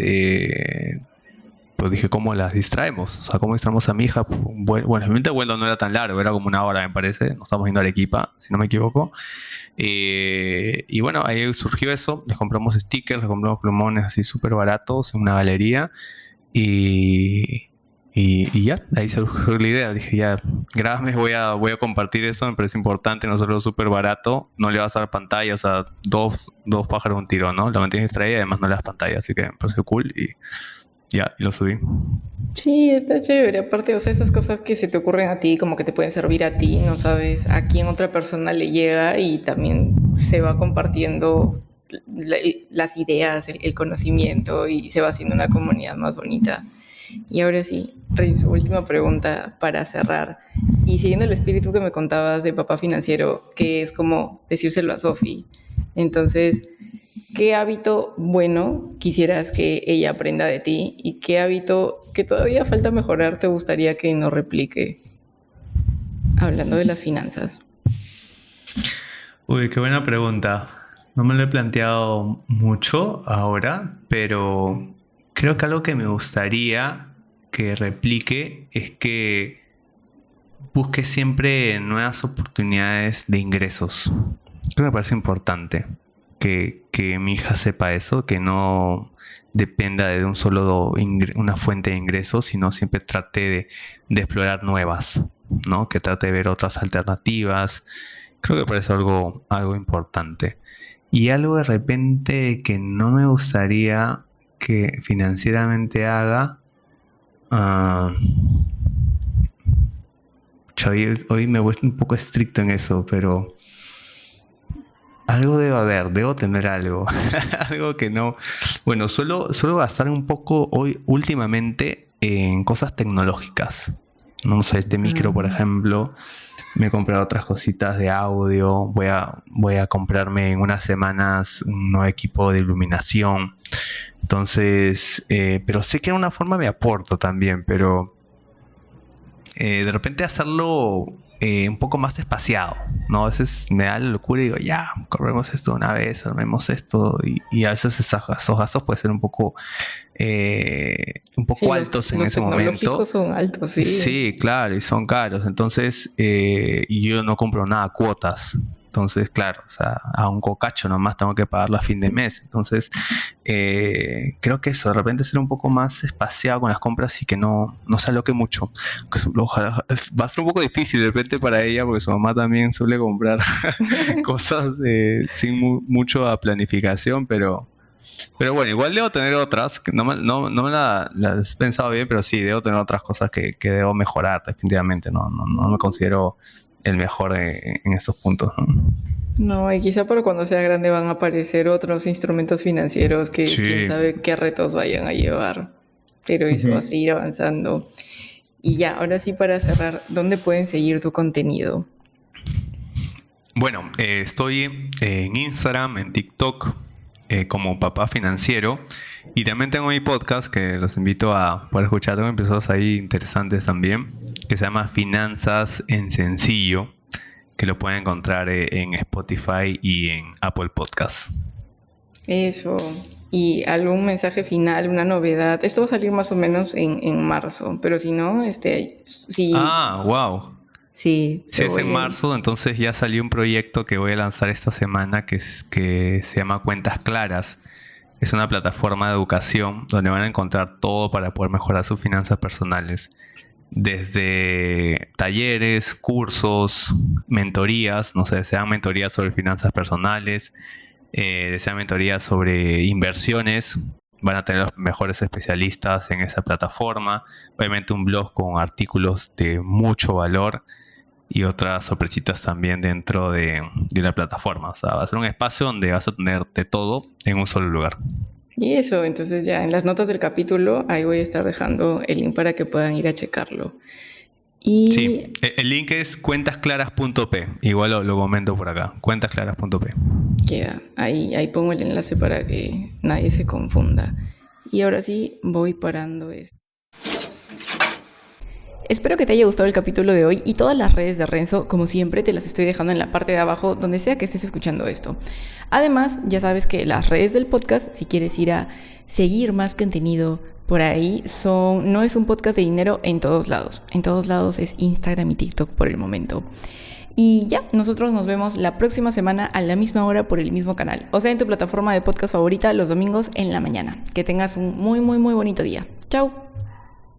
pues dije, ¿cómo las distraemos? O sea, ¿cómo distraemos a mi hija? Bueno, realmente el vuelo no era tan largo, era como 1 hora, me parece. Nos estamos yendo a Arequipa, si no me equivoco. Y bueno, ahí surgió eso. Les compramos stickers, les compramos plumones así súper baratos en una galería. Y ya, ahí surgió la idea. Dije, ya, grábame, voy a compartir eso, me parece importante, no solo súper barato, no le vas a dar pantalla, o sea, dos pájaros de un tiro, ¿no? La mantienes distraída y además no le das pantalla, así que me pareció cool y ya, y lo subí. Sí, está chévere. Aparte, o sea, esas cosas que se te ocurren a ti, como que te pueden servir a ti, no sabes a quién otra persona le llega y también se va compartiendo las ideas, el conocimiento y se va haciendo una comunidad más bonita. Y ahora sí, Renzo, última pregunta para cerrar. Y siguiendo el espíritu que me contabas de papá financiero, que es como decírselo a Sofi. Entonces, ¿qué hábito bueno quisieras que ella aprenda de ti? ¿Y qué hábito que todavía falta mejorar te gustaría que no replique? Hablando de las finanzas. Uy, qué buena pregunta. No me lo he planteado mucho ahora, pero Creo que algo que me gustaría que replique es que busque siempre nuevas oportunidades de ingresos. Creo que me parece importante que mi hija sepa eso, que no dependa de un solo una fuente de ingresos, sino siempre trate de explorar nuevas, ¿no? Que trate de ver otras alternativas. Creo que parece algo importante. Y algo de repente que no me gustaría que financieramente haga. Hoy me he vuelto un poco estricto en eso, pero algo debo tener algo. Algo que no. Bueno, suelo gastar un poco últimamente en cosas tecnológicas. No sé, este micro, por ejemplo. Me he comprado otras cositas de audio. Voy a comprarme en unas semanas un nuevo equipo de iluminación. Entonces, pero sé que en una forma me aporto también, pero de repente hacerlo un poco más espaciado, ¿no? A veces me da la locura y digo, ya, corremos esto una vez, armemos esto, y a veces esos gastos pueden ser un poco Sí, altos en los ese momento. tecnológicos son altos, sí. Sí, claro, y son caros. Entonces, y yo no compro nada a cuotas. Entonces, claro, o sea, a un cocacho nomás tengo que pagarlo a fin de mes. Entonces, creo que eso, de repente ser un poco más espaciado con las compras y que no se aloque mucho. Ojalá, va a ser un poco difícil de repente para ella, porque su mamá también suele comprar cosas sin mucha planificación, pero bueno, igual debo tener otras, que no me las he pensado bien, pero sí, debo tener otras cosas que debo mejorar definitivamente. No me considero el mejor en estos puntos, ¿no? No, y quizá para cuando sea grande van a aparecer otros instrumentos financieros que Sí. quién sabe qué retos vayan a llevar. Pero eso va a seguir avanzando. Y ya, ahora sí para cerrar, ¿dónde pueden seguir tu contenido? Bueno, estoy en Instagram, en TikTok, como Papá Financiero. Y también tengo mi podcast que los invito a poder escuchar. Tengo episodios ahí interesantes también, que se llama Finanzas en Sencillo, que lo pueden encontrar en Spotify y en Apple Podcasts. Eso. ¿Y algún mensaje final, una novedad? Esto va a salir más o menos en marzo, pero si no, sí. Ah, wow. Sí, Si es en marzo, entonces ya salió un proyecto que voy a lanzar esta semana que se llama Cuentas Claras. Es una plataforma de educación donde van a encontrar todo para poder mejorar sus finanzas personales. Desde talleres, cursos, mentorías, no sé, desean mentorías sobre finanzas personales, desean mentorías sobre inversiones. Van a tener los mejores especialistas en esa plataforma. Obviamente un blog con artículos de mucho valor y otras sorpresitas también dentro de la plataforma. O sea, va a ser un espacio donde vas a tener de todo en un solo lugar. Y eso, entonces ya en las notas del capítulo, ahí voy a estar dejando el link para que puedan ir a checarlo. Y sí, el link es cuentasclaras.p. Igual lo comento por acá, cuentasclaras.p. queda, ahí pongo el enlace para que nadie se confunda. Y ahora sí, voy parando esto. Espero que te haya gustado el capítulo de hoy y todas las redes de Renzo, como siempre, te las estoy dejando en la parte de abajo, donde sea que estés escuchando esto. Además, ya sabes que las redes del podcast, si quieres ir a seguir más contenido por ahí, no es un podcast de dinero en todos lados. En todos lados es Instagram y TikTok por el momento. Y ya, nosotros nos vemos la próxima semana a la misma hora por el mismo canal. O sea, en tu plataforma de podcast favorita los domingos en la mañana. Que tengas un muy, muy, muy bonito día. Chao.